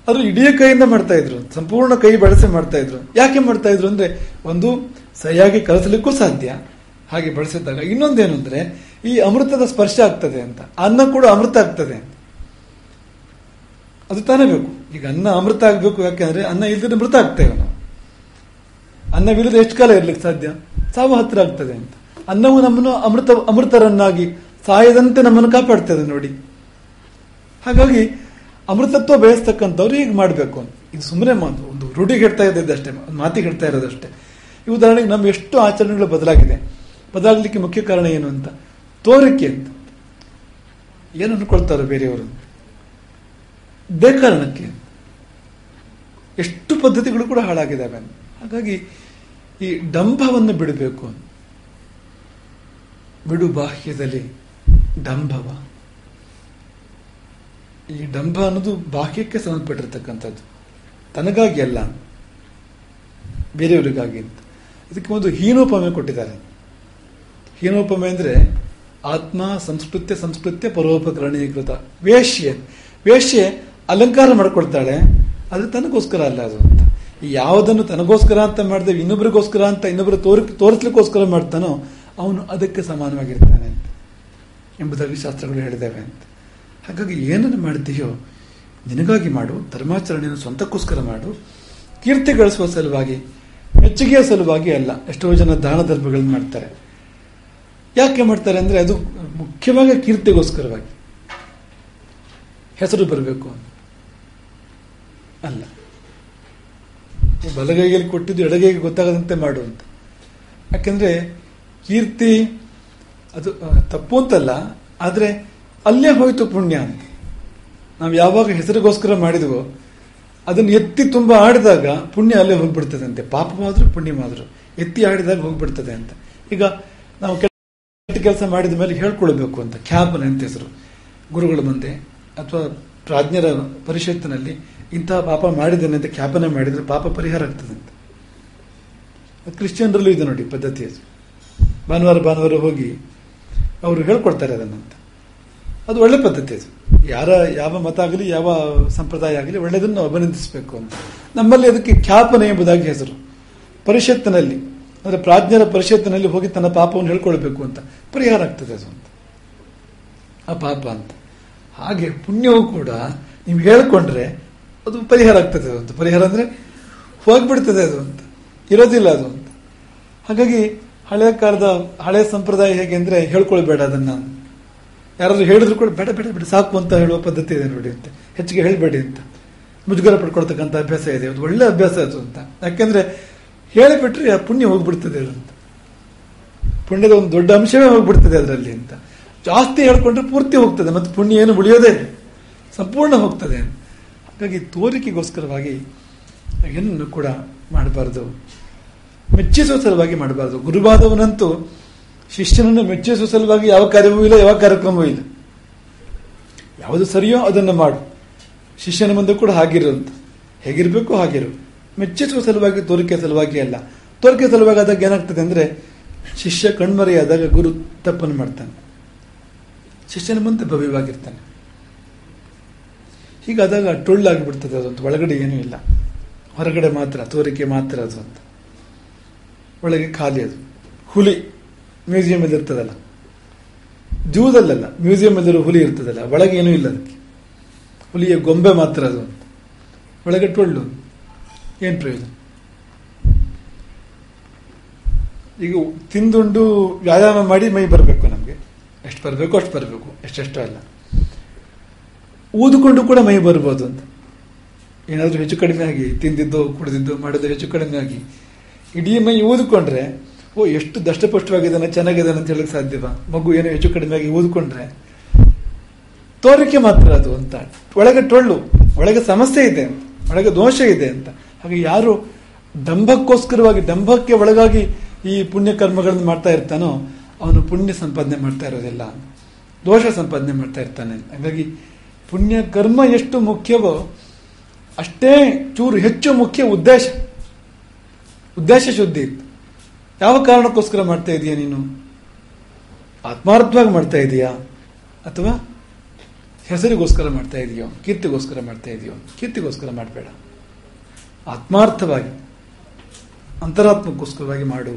ಅವರು ಇಡೀ ಕೈಯಿಂದ ಮಾಡ್ತಾ ಇದ್ರು, ಸಂಪೂರ್ಣ ಕೈ ಬಳಸಿ ಮಾಡ್ತಾ ಇದ್ರು. ಯಾಕೆ ಮಾಡ್ತಾ ಇದ್ರು ಅಂದ್ರೆ ಒಂದು ಸರಿಯಾಗಿ ಕಲಿಸಲಿಕ್ಕೂ ಸಾಧ್ಯ ಹಾಗೆ ಬಳಸಿದ್ದಾಗ. ಇನ್ನೊಂದೇನು ಅಂದ್ರೆ ಈ ಅಮೃತದ ಸ್ಪರ್ಶ ಆಗ್ತದೆ ಅಂತ, ಅನ್ನ ಕೂಡ ಅಮೃತ ಆಗ್ತದೆ ಅಂತ. ಅದು ತಾನೇ ಬೇಕು. ಈಗ ಅನ್ನ ಅಮೃತ ಆಗ್ಬೇಕು, ಯಾಕೆಂದ್ರೆ ಅನ್ನ ಇಲ್ಲದೆ ಮೃತ ಆಗ್ತೇವೆ ನಾವು. ಅನ್ನವಿಲ್ಲದೆ ಎಷ್ಟು ಕಾಲ ಇರ್ಲಿಕ್ಕೆ ಸಾಧ್ಯ? ಸಾವು ಹತ್ರ ಆಗ್ತದೆ ಅಂತ. ಅನ್ನವು ನಮ್ಮನ್ನು ಅಮೃತರನ್ನಾಗಿ ಸಾಯದಂತೆ ನಮ್ಮನ್ನು ಕಾಪಾಡ್ತದೆ ನೋಡಿ. ಹಾಗಾಗಿ ಅಮೃತತ್ವ ಬಯಸ್ತಕ್ಕಂಥವ್ರು ಹೀಗೆ ಮಾಡಬೇಕು ಅಂತ. ಇದು ಸುಮ್ಮನೆ ಮಾತು, ಒಂದು ರೂಢಿಗೆ ಹೇಳ್ತಾ ಇದ್ದಷ್ಟೇ, ಮಾತಿಗೆ ಹೇಳ್ತಾ ಇರೋದಷ್ಟೇ. ಈ ಉದಾಹರಣೆಗೆ ನಮ್ಮ ಎಷ್ಟು ಆಚರಣೆಗಳು ಬದಲಾಗಲಿಕ್ಕೆ ಮುಖ್ಯ ಕಾರಣ ಏನು ಅಂತ ತೋರಿಕೆ ಅಂತ. ಏನು ಅನ್ಕೊಳ್ತಾರೆ ಬೇರೆಯವರು ಬೇಕಾರಣಕ್ಕೆ ಎಷ್ಟು ಪದ್ಧತಿಗಳು ಕೂಡ ಹಾಳಾಗಿದ್ದಾವೆ. ಹಾಗಾಗಿ ಈ ಡಂಭವನ್ನು ಬಿಡಬೇಕು. ಬಿಡು ಬಾಹ್ಯದಲ್ಲಿ ಡಂಭವ. ಈ ಡಂಭ ಅನ್ನೋದು ಬಾಹ್ಯಕ್ಕೆ ಸಂಬಂಧಪಟ್ಟಿರ್ತಕ್ಕಂಥದ್ದು, ತನಗಾಗಿ ಅಲ್ಲ, ಬೇರೆಯವರಿಗಾಗಿ ಅಂತ. ಇದಕ್ಕೆ ಒಂದು ಹೀನೋಪಮೆ ಕೊಟ್ಟಿದ್ದಾರೆ. ಹೀನೋಪಮೆ ಅಂದ್ರೆ ಆತ್ಮ ಸಂಸ್ಕೃತ್ಯ ಪರೋಪಕರಣೀಕೃತ. ವೇಶ್ಯೆ ಅಲಂಕಾರ ಮಾಡ್ಕೊಳ್ತಾಳೆ, ಅದು ತನಗೋಸ್ಕರ ಅಲ್ಲ ಅದು ಅಂತ. ಯಾವುದನ್ನು ತನಗೋಸ್ಕರ ಅಂತ ಮಾಡಿದ್ರೆ ಇನ್ನೊಬ್ಬರಿಗೋಸ್ಕರ ಅಂತ ಇನ್ನೊಬ್ಬರು ತೋರಿಸ್ಲಿಕ್ಕೋಸ್ಕರ ಮಾಡ್ತಾನೋ ಅವನು ಅದಕ್ಕೆ ಸಮಾನವಾಗಿರ್ತಾನೆ ಅಂತ ಎಂಬುದಾಗಿ ಶಾಸ್ತ್ರಗಳು ಹೇಳಿದ್ದೇವೆ ಅಂತ. ಹಾಗಾಗಿ ಏನನ್ನು ಮಾಡ್ತೀಯೋ ನಿನಗಾಗಿ ಮಾಡು, ಧರ್ಮಾಚರಣೆಯನ್ನು ಸ್ವಂತಕ್ಕೋಸ್ಕರ ಮಾಡು, ಕೀರ್ತಿ ಗಳಿಸುವ ಸಲುವಾಗಿ, ಮೆಚ್ಚುಗೆಯ ಸಲುವಾಗಿ ಅಲ್ಲ. ಎಷ್ಟೋ ಜನ ದಾನ ಧರ್ಮಗಳನ್ನು ಮಾಡ್ತಾರೆ. ಯಾಕೆ ಮಾಡ್ತಾರೆ ಅಂದ್ರೆ ಅದು ಮುಖ್ಯವಾಗಿ ಕೀರ್ತಿಗೋಸ್ಕರವಾಗಿ, ಹೆಸರು ಬರಬೇಕು ಅಲ್ಲ. ಬಲಗೈಯಲ್ಲಿ ಕೊಟ್ಟಿದ್ದು ಎಡಗೈಗೆ ಗೊತ್ತಾಗದಂತೆ ಮಾಡು ಅಂತ. ಯಾಕೆಂದ್ರೆ ಕೀರ್ತಿ ಅದು ತಪ್ಪು ಅಂತಲ್ಲ, ಆದ್ರೆ ಅಲ್ಲೇ ಹೋಯ್ತು ಪುಣ್ಯ ಅಂತ. ನಾವು ಯಾವಾಗ ಹೆಸರಿಗೋಸ್ಕರ ಮಾಡಿದ್ವೋ ಅದನ್ನು ಎತ್ತಿ ತುಂಬಾ ಆಡಿದಾಗ ಪುಣ್ಯ ಅಲ್ಲೇ ಹೋಗ್ಬಿಡ್ತದೆ ಅಂತೆ. ಪಾಪವಾದ್ರೂ ಪುಣ್ಯವಾದ್ರೂ ಎತ್ತಿ ಆಡಿದಾಗ ಹೋಗ್ಬಿಡ್ತದೆ ಅಂತ. ಈಗ ನಾವು ಕೆಟ್ಟ ಕೆಲಸ ಮಾಡಿದ ಮೇಲೆ ಹೇಳ್ಕೊಳ್ಬೇಕು ಅಂತ ಖ್ಯಾಪನೆ ಅಂತ ಹೆಸರು, ಗುರುಗಳ ಮುಂದೆ ಅಥವಾ ಪ್ರಾಜ್ಞರ ಪರಿಷತ್ತಿನಲ್ಲಿ ಇಂತಹ ಪಾಪ ಮಾಡಿದ್ದೇನೆ ಅಂತ ಖ್ಯಾಪನೆ ಮಾಡಿದ್ರೆ ಪಾಪ ಪರಿಹಾರ ಆಗ್ತದೆ ಅಂತ. ಕ್ರಿಶ್ಚಿಯನ್ರಲ್ಲೂ ಇದೆ ನೋಡಿ ಪದ್ಧತಿ. ಅದು ಭಾನುವಾರ ಹೋಗಿ ಅವರು ಹೇಳ್ಕೊಡ್ತಾರೆ ಅದನ್ನಂತ. ಅದು ಒಳ್ಳೆ ಪದ್ಧತಿ. ಅದು ಯಾವ ಮತ ಆಗಲಿ ಯಾವ ಸಂಪ್ರದಾಯ ಆಗಲಿ ಒಳ್ಳೆದನ್ನು ಅಭಿನಂದಿಸಬೇಕು ಅಂತ. ನಮ್ಮಲ್ಲಿ ಅದಕ್ಕೆ ಖ್ಯಾಪನೆ ಎಂಬುದಾಗಿ ಹೆಸರು. ಪರಿಷತ್ತಿನಲ್ಲಿ ಅಂದ್ರೆ ಪ್ರಾಜ್ಞರ ಪರಿಷತ್ತಿನಲ್ಲಿ ಹೋಗಿ ತನ್ನ ಪಾಪವನ್ನು ಹೇಳ್ಕೊಳ್ಬೇಕು ಅಂತ ಪರಿಹಾರ ಆಗ್ತದೆ ಅದು ಅಂತ, ಆ ಪಾಪ ಅಂತ. ಹಾಗೆ ಪುಣ್ಯವೂ ಕೂಡ ನೀವು ಹೇಳ್ಕೊಂಡ್ರೆ ಅದು ಪರಿಹಾರ ಆಗ್ತದೆ ಅದು ಅಂತ. ಪರಿಹಾರ ಅಂದ್ರೆ ಹೋಗ್ಬಿಡ್ತದೆ ಅದು ಅಂತ, ಇರೋದಿಲ್ಲ ಅದು ಅಂತ. ಹಾಗಾಗಿ ಹಳೆ ಸಂಪ್ರದಾಯ ಹೇಗೆ ಅಂದ್ರೆ ಹೇಳ್ಕೊಳ್ಬೇಡ, ಅದನ್ನ ಯಾರಾದ್ರೂ ಹೇಳಿದ್ರು ಕೂಡ ಬೇಡ ಬೇಡ ಬೇಡ ಸಾಕು ಅಂತ ಹೇಳುವ ಪದ್ಧತಿ ಇದೆ ನೋಡಿ ಅಂತ. ಹೆಚ್ಚಿಗೆ ಹೇಳ್ಬೇಡಿ ಅಂತ ಮುಜುಗರ ಪಡ್ಕೊಳ್ತಕ್ಕಂಥ ಅಭ್ಯಾಸ ಇದೆ. ಅದು ಒಳ್ಳೆ ಅಭ್ಯಾಸ ಅದು ಅಂತ. ಯಾಕೆಂದ್ರೆ ಹೇಳಿಬಿಟ್ರೆ ಆ ಪುಣ್ಯ ಹೋಗ್ಬಿಡ್ತದೆ ಅಂತ. ಪುಣ್ಯದ ಒಂದು ದೊಡ್ಡ ಅಂಶವೇ ಹೋಗ್ಬಿಡ್ತದೆ ಅದರಲ್ಲಿ ಅಂತ. ಜಾಸ್ತಿ ಹೇಳ್ಕೊಂಡ್ರೆ ಪೂರ್ತಿ ಹೋಗ್ತದೆ, ಮತ್ತೆ ಪುಣ್ಯ ಏನು ಉಳಿಯೋದೇ ಸಂಪೂರ್ಣ ಹೋಗ್ತದೆ. ಹಾಗಾಗಿ ತೋರಿಕೆಗೋಸ್ಕರವಾಗಿ ಏನನ್ನು ಕೂಡ ಮಾಡಬಾರದು, ಮೆಚ್ಚಿಸುವ ಸಲುವಾಗಿ ಮಾಡಬಾರದು. ಗುರುವಾದವನಂತೂ ಶಿಷ್ಯನನ್ನು ಮೆಚ್ಚಿಸುವ ಸಲುವಾಗಿ ಯಾವ ಕಾರ್ಯವೂ ಇಲ್ಲ, ಯಾವ ಕಾರ್ಯಕ್ರಮವೂ ಇಲ್ಲ. ಯಾವುದು ಸರಿಯೋ ಅದನ್ನು ಮಾಡು, ಶಿಷ್ಯನ ಮುಂದೆ ಕೂಡ ಹಾಗಿರು ಅಂತ. ಹೇಗಿರ್ಬೇಕು ಹಾಗಿರು. ಮೆಚ್ಚಿಸುವ ಸಲುವಾಗಿ, ತೋರಿಕೆ ಸಲುವಾಗಿ ಅಲ್ಲ. ತೋರಿಕೆ ಸಲುವಾಗಿ ಆದಾಗ ಏನಾಗ್ತದೆ ಅಂದ್ರೆ ಶಿಷ್ಯ ಕಣ್ಮರೆಯಾದಾಗ ಗುರು ತಪ್ಪನ್ನು ಮಾಡ್ತಾನೆ, ಶಿಷ್ಯನ ಮುಂದೆ ಭವ್ಯವಾಗಿರ್ತಾನೆ. ಹೀಗಾದಾಗ ಟೊಳ್ಳಾಗಿಬಿಡ್ತದೆ ಅದಂತ. ಒಳಗಡೆ ಏನೂ ಇಲ್ಲ, ಹೊರಗಡೆ ಮಾತ್ರ ತೋರಿಕೆ ಮಾತ್ರ ಅದು ಅಂತ. ಒಳಗೆ ಖಾಲಿ ಅದು. ಹುಲಿ ಮ್ಯೂಸಿಯಂ ಅಲ್ಲಿ ಇರ್ತದಲ್ಲ, ಜೂದಲ್ಲ, ಮ್ಯೂಸಿಯಂ ಅಲ್ಲಿರೋ ಹುಲಿ ಇರ್ತದಲ್ಲ, ಒಳಗೆ ಏನೂ ಇಲ್ಲ ಅದಕ್ಕೆ. ಹುಲಿಯ ಗೊಂಬೆ ಮಾತ್ರ ಅದು ಅಂತ. ಒಳಗೆ ಟೊಳ್ಳು, ಏನ್ ಪ್ರಯೋಜನ? ಈಗ ತಿಂದುಂಡು ವ್ಯಾಯಾಮ ಮಾಡಿ ಮೈ ಬರಬೇಕು, ನಮಗೆ ಎಷ್ಟು ಬರಬೇಕು ಅಷ್ಟು ಬರಬೇಕು, ಎಷ್ಟೆಷ್ಟು ಅಲ್ಲ. ಊದುಕೊಂಡು ಕೂಡ ಮೈ ಬರ್ಬೋದು ಅಂತ. ಏನಾದ್ರೂ ಹೆಚ್ಚು ಕಡಿಮೆ ಆಗಿ ತಿಂದಿದ್ದು ಕುಡಿದಿದ್ದು ಮಾಡಿದ್ದು ಹೆಚ್ಚು ಕಡಿಮೆ ಆಗಿ ಇಡೀ ಮೈ ಊದಿಕೊಂಡ್ರೆ ಎಷ್ಟು ದಷ್ಟಪುಷ್ಟವಾಗಿದ್ದಾನೆ, ಚೆನ್ನಾಗಿದ್ದಾನೆ ಅಂತ ಹೇಳಕ್ ಸಾಧ್ಯವಾ? ಮಗು ಏನೋ ಹೆಚ್ಚು ಕಡಿಮೆ ಆಗಿ ಊದಿಕೊಂಡ್ರೆ ತೋರಿಕೆ ಮಾತ್ರ ಅದು ಅಂತ. ಒಳಗೆ ಟೊಳ್ಳು, ಒಳಗೆ ಸಮಸ್ಯೆ ಇದೆ, ಒಳಗೆ ದೋಷ ಇದೆ ಅಂತ. ಹಾಗೆ ಯಾರು ದಂಭಕ್ಕೋಸ್ಕರವಾಗಿ, ದಂಭಕ್ಕೆ ಒಳಗಾಗಿ ಈ ಪುಣ್ಯ ಕರ್ಮಗಳನ್ನು ಮಾಡ್ತಾ ಇರ್ತಾನೋ ಅವನು ಪುಣ್ಯ ಸಂಪಾದನೆ ಮಾಡ್ತಾ ಇರೋದಿಲ್ಲ, ದೋಷ ಸಂಪಾದನೆ ಮಾಡ್ತಾ ಇರ್ತಾನೆ. ಹಾಗಾಗಿ ಪುಣ್ಯ ಕರ್ಮ ಎಷ್ಟು ಮುಖ್ಯವೋ ಅಷ್ಟೇ ಚೂರು ಹೆಚ್ಚು ಮುಖ್ಯ ಉದ್ದೇಶ ಶುದ್ಧಿ ಇತ್ತು. ಯಾವ ಕಾರಣಕ್ಕೋಸ್ಕರ ಮಾಡ್ತಾ ಇದೀಯ ನೀನು? ಆತ್ಮಾರ್ಥವಾಗಿ ಮಾಡ್ತಾ ಇದೀಯಾ ಅಥವಾ ಹೆಸರಿಗೋಸ್ಕರ ಮಾಡ್ತಾ ಇದೆಯೋ, ಕೀರ್ತಿಗೋಸ್ಕರ ಮಾಡ್ತಾ ಇದೆಯೋ? ಕೀರ್ತಿಗೋಸ್ಕರ ಮಾಡಬೇಡ, ಆತ್ಮಾರ್ಥವಾಗಿ ಅಂತರಾತ್ಮಕ್ಕೋಸ್ಕರವಾಗಿ ಮಾಡು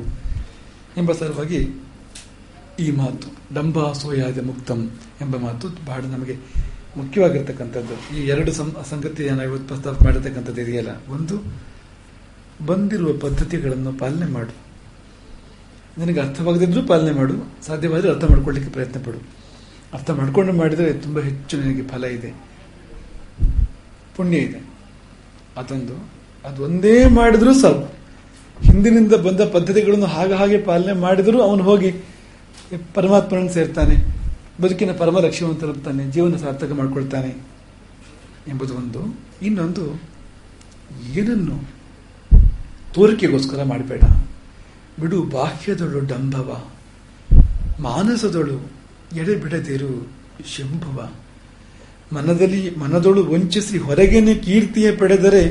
ಎಂಬ ಸಲುವಾಗಿ ಈ ಮಾತು ಡಂಬ ಅಸೂಯಾದಿ ಮುಕ್ತಂ ಎಂಬ ಮಾತು ಬಹಳ ನಮಗೆ ಮುಖ್ಯವಾಗಿರ್ತಕ್ಕಂಥದ್ದು. ಈ ಎರಡು ಸಂಗತಿಯನ್ನು ಇವತ್ತು ಪ್ರಸ್ತಾಪ ಮಾಡಿರ್ತಕ್ಕಂಥದ್ದು ಇದೆಯಲ್ಲ, ಒಂದು ಬಂದಿರುವ ಪದ್ಧತಿಗಳನ್ನು ಪಾಲನೆ ಮಾಡು, ನಿನಗೆ ಅರ್ಥವಾಗದಿದ್ರೂ ಪಾಲನೆ ಮಾಡು, ಸಾಧ್ಯವಾದರೆ ಅರ್ಥ ಮಾಡ್ಕೊಳ್ಳಿಕ್ಕೆ ಪ್ರಯತ್ನ ಪಡು. ಅರ್ಥ ಮಾಡ್ಕೊಂಡು ಮಾಡಿದರೆ ತುಂಬ ಹೆಚ್ಚು ನಿನಗೆ ಫಲ ಇದೆ, ಪುಣ್ಯ ಇದೆ. ಅದೊಂದೇ ಮಾಡಿದ್ರೂ ಸಾಕು. ಹಿಂದಿನಿಂದ ಬಂದ ಪದ್ಧತಿಗಳನ್ನು ಹಾಗೆ ಪಾಲನೆ ಮಾಡಿದರೂ ಅವನು ಹೋಗಿ ಪರಮಾತ್ಮನನ್ನು ಸೇರ್ತಾನೆ, ಬದುಕಿನ ಪರಮ ಲಕ್ಷ್ಯವನ್ನು ತಲುಪ್ತಾನೆ, ಜೀವನ ಸಾರ್ಥಕ ಮಾಡ್ಕೊಳ್ತಾನೆ ಎಂಬುದು ಒಂದು. ಇನ್ನೊಂದು, ಏನನ್ನು ತೋರಿಕೆಗೋಸ್ಕರ ಮಾಡಬೇಡ, ಬಿಡು ಬಾಹ್ಯದೊಳು ಡಂಭವ, ಮಾನಸದೊಳು ಎಡೆಬಿಡದಿರು ಶಂಭುವ. ಮನದೊಳು ವಂಚಿಸಿ ಹೊರಗೇನೆ ಕೀರ್ತಿಯ ಪಡೆದರೆ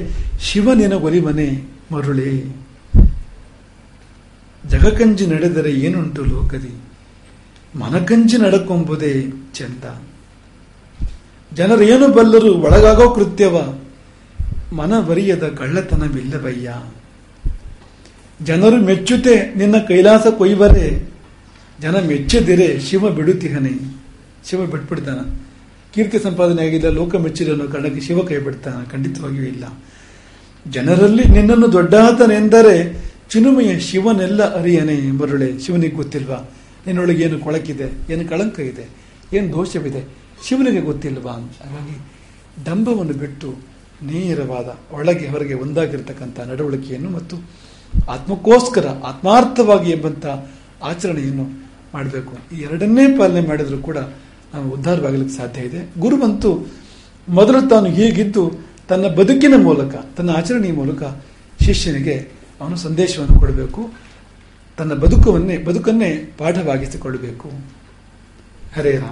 ಶಿವನಿನ ಒಲಿಮನೆ ಮರುಳೇ. ಜಗಕಂಜಿ ನಡೆದರೆ ಏನುಂಟು ಲೋಕದಿ, ಮನಕಂಜಿ ನಡಕೊಂಬುದೇ ಚಂದ. ಜನರೇನು ಬಲ್ಲರು ಒಳಗಾಗೋ ಕೃತ್ಯವ, ಮನವರಿಯದ ಕಳ್ಳತನವಿಲ್ಲವಯ್ಯ. ಜನರು ಮೆಚ್ಚುತ್ತೆ ನಿನ್ನ ಕೈಲಾಸ ಕೊಯ್ವರೆ, ಜನ ಮೆಚ್ಚದಿರೆ ಶಿವ ಬಿಡುತ್ತಿಹನೆ. ಶಿವ ಬಿಟ್ಬಿಡ್ತಾನ. ಕೀರ್ತಿ ಸಂಪಾದನೆ ಆಗಿಲ್ಲ, ಲೋಕ ಮೆಚ್ಚಿಲ್ಲ ಅನ್ನೋ ಕಾರಣಕ್ಕೆ ಶಿವ ಕೈ ಬಿಡ್ತಾನ? ಖಂಡಿತವಾಗಿಯೂ ಇಲ್ಲ. ಜನರಲ್ಲಿ ನಿನ್ನನ್ನು ದೊಡ್ಡಾತನೆಂದರೆ ಚಿನುಮೆಯ ಶಿವನೆಲ್ಲ ಅರಿಯನೆ ಮರುಳೆ. ಶಿವನಿಗೆ ಗೊತ್ತಿಲ್ವಾ ನಿನ್ನೊಳಗೆ ಏನು ಕೊಳಕಿದೆ, ಏನು ಕಳಂಕ ಇದೆ, ಏನು ದೋಷವಿದೆ, ಶಿವನಿಗೆ ಗೊತ್ತಿಲ್ವಾ? ಹಾಗಾಗಿ ಡಂಬವನ್ನು ಬಿಟ್ಟು ನೇರವಾದ ಒಳಗೆ ಹೊರಗೆ ಒಂದಾಗಿರ್ತಕ್ಕಂಥ ನಡವಳಿಕೆಯನ್ನು ಮತ್ತು ಆತ್ಮಕ್ಕೋಸ್ಕರ ಆತ್ಮಾರ್ಥವಾಗಿ ಎಂಬಂಥ ಆಚರಣೆಯನ್ನು ಮಾಡಬೇಕು. ಈ ಎರಡನ್ನೇ ಪಾಲನೆ ಮಾಡಿದರೂ ಕೂಡ ನಾವು ಉದ್ಧಾರವಾಗಲಿಕ್ಕೆ ಸಾಧ್ಯ ಇದೆ. ಗುರುವಂತೂ ಮೊದಲು ತಾನು ಹೀಗಿದ್ದು ತನ್ನ ಬದುಕಿನ ಮೂಲಕ, ತನ್ನ ಆಚರಣೆಯ ಮೂಲಕ ಶಿಷ್ಯನಿಗೆ ಅವನು ಸಂದೇಶವನ್ನು ಕೊಡಬೇಕು, ತನ್ನ ಬದುಕನ್ನೇ ಪಾಠವಾಗಿಸಿಕೊಳ್ಳಬೇಕು. ಹರೇ ರಾಮ.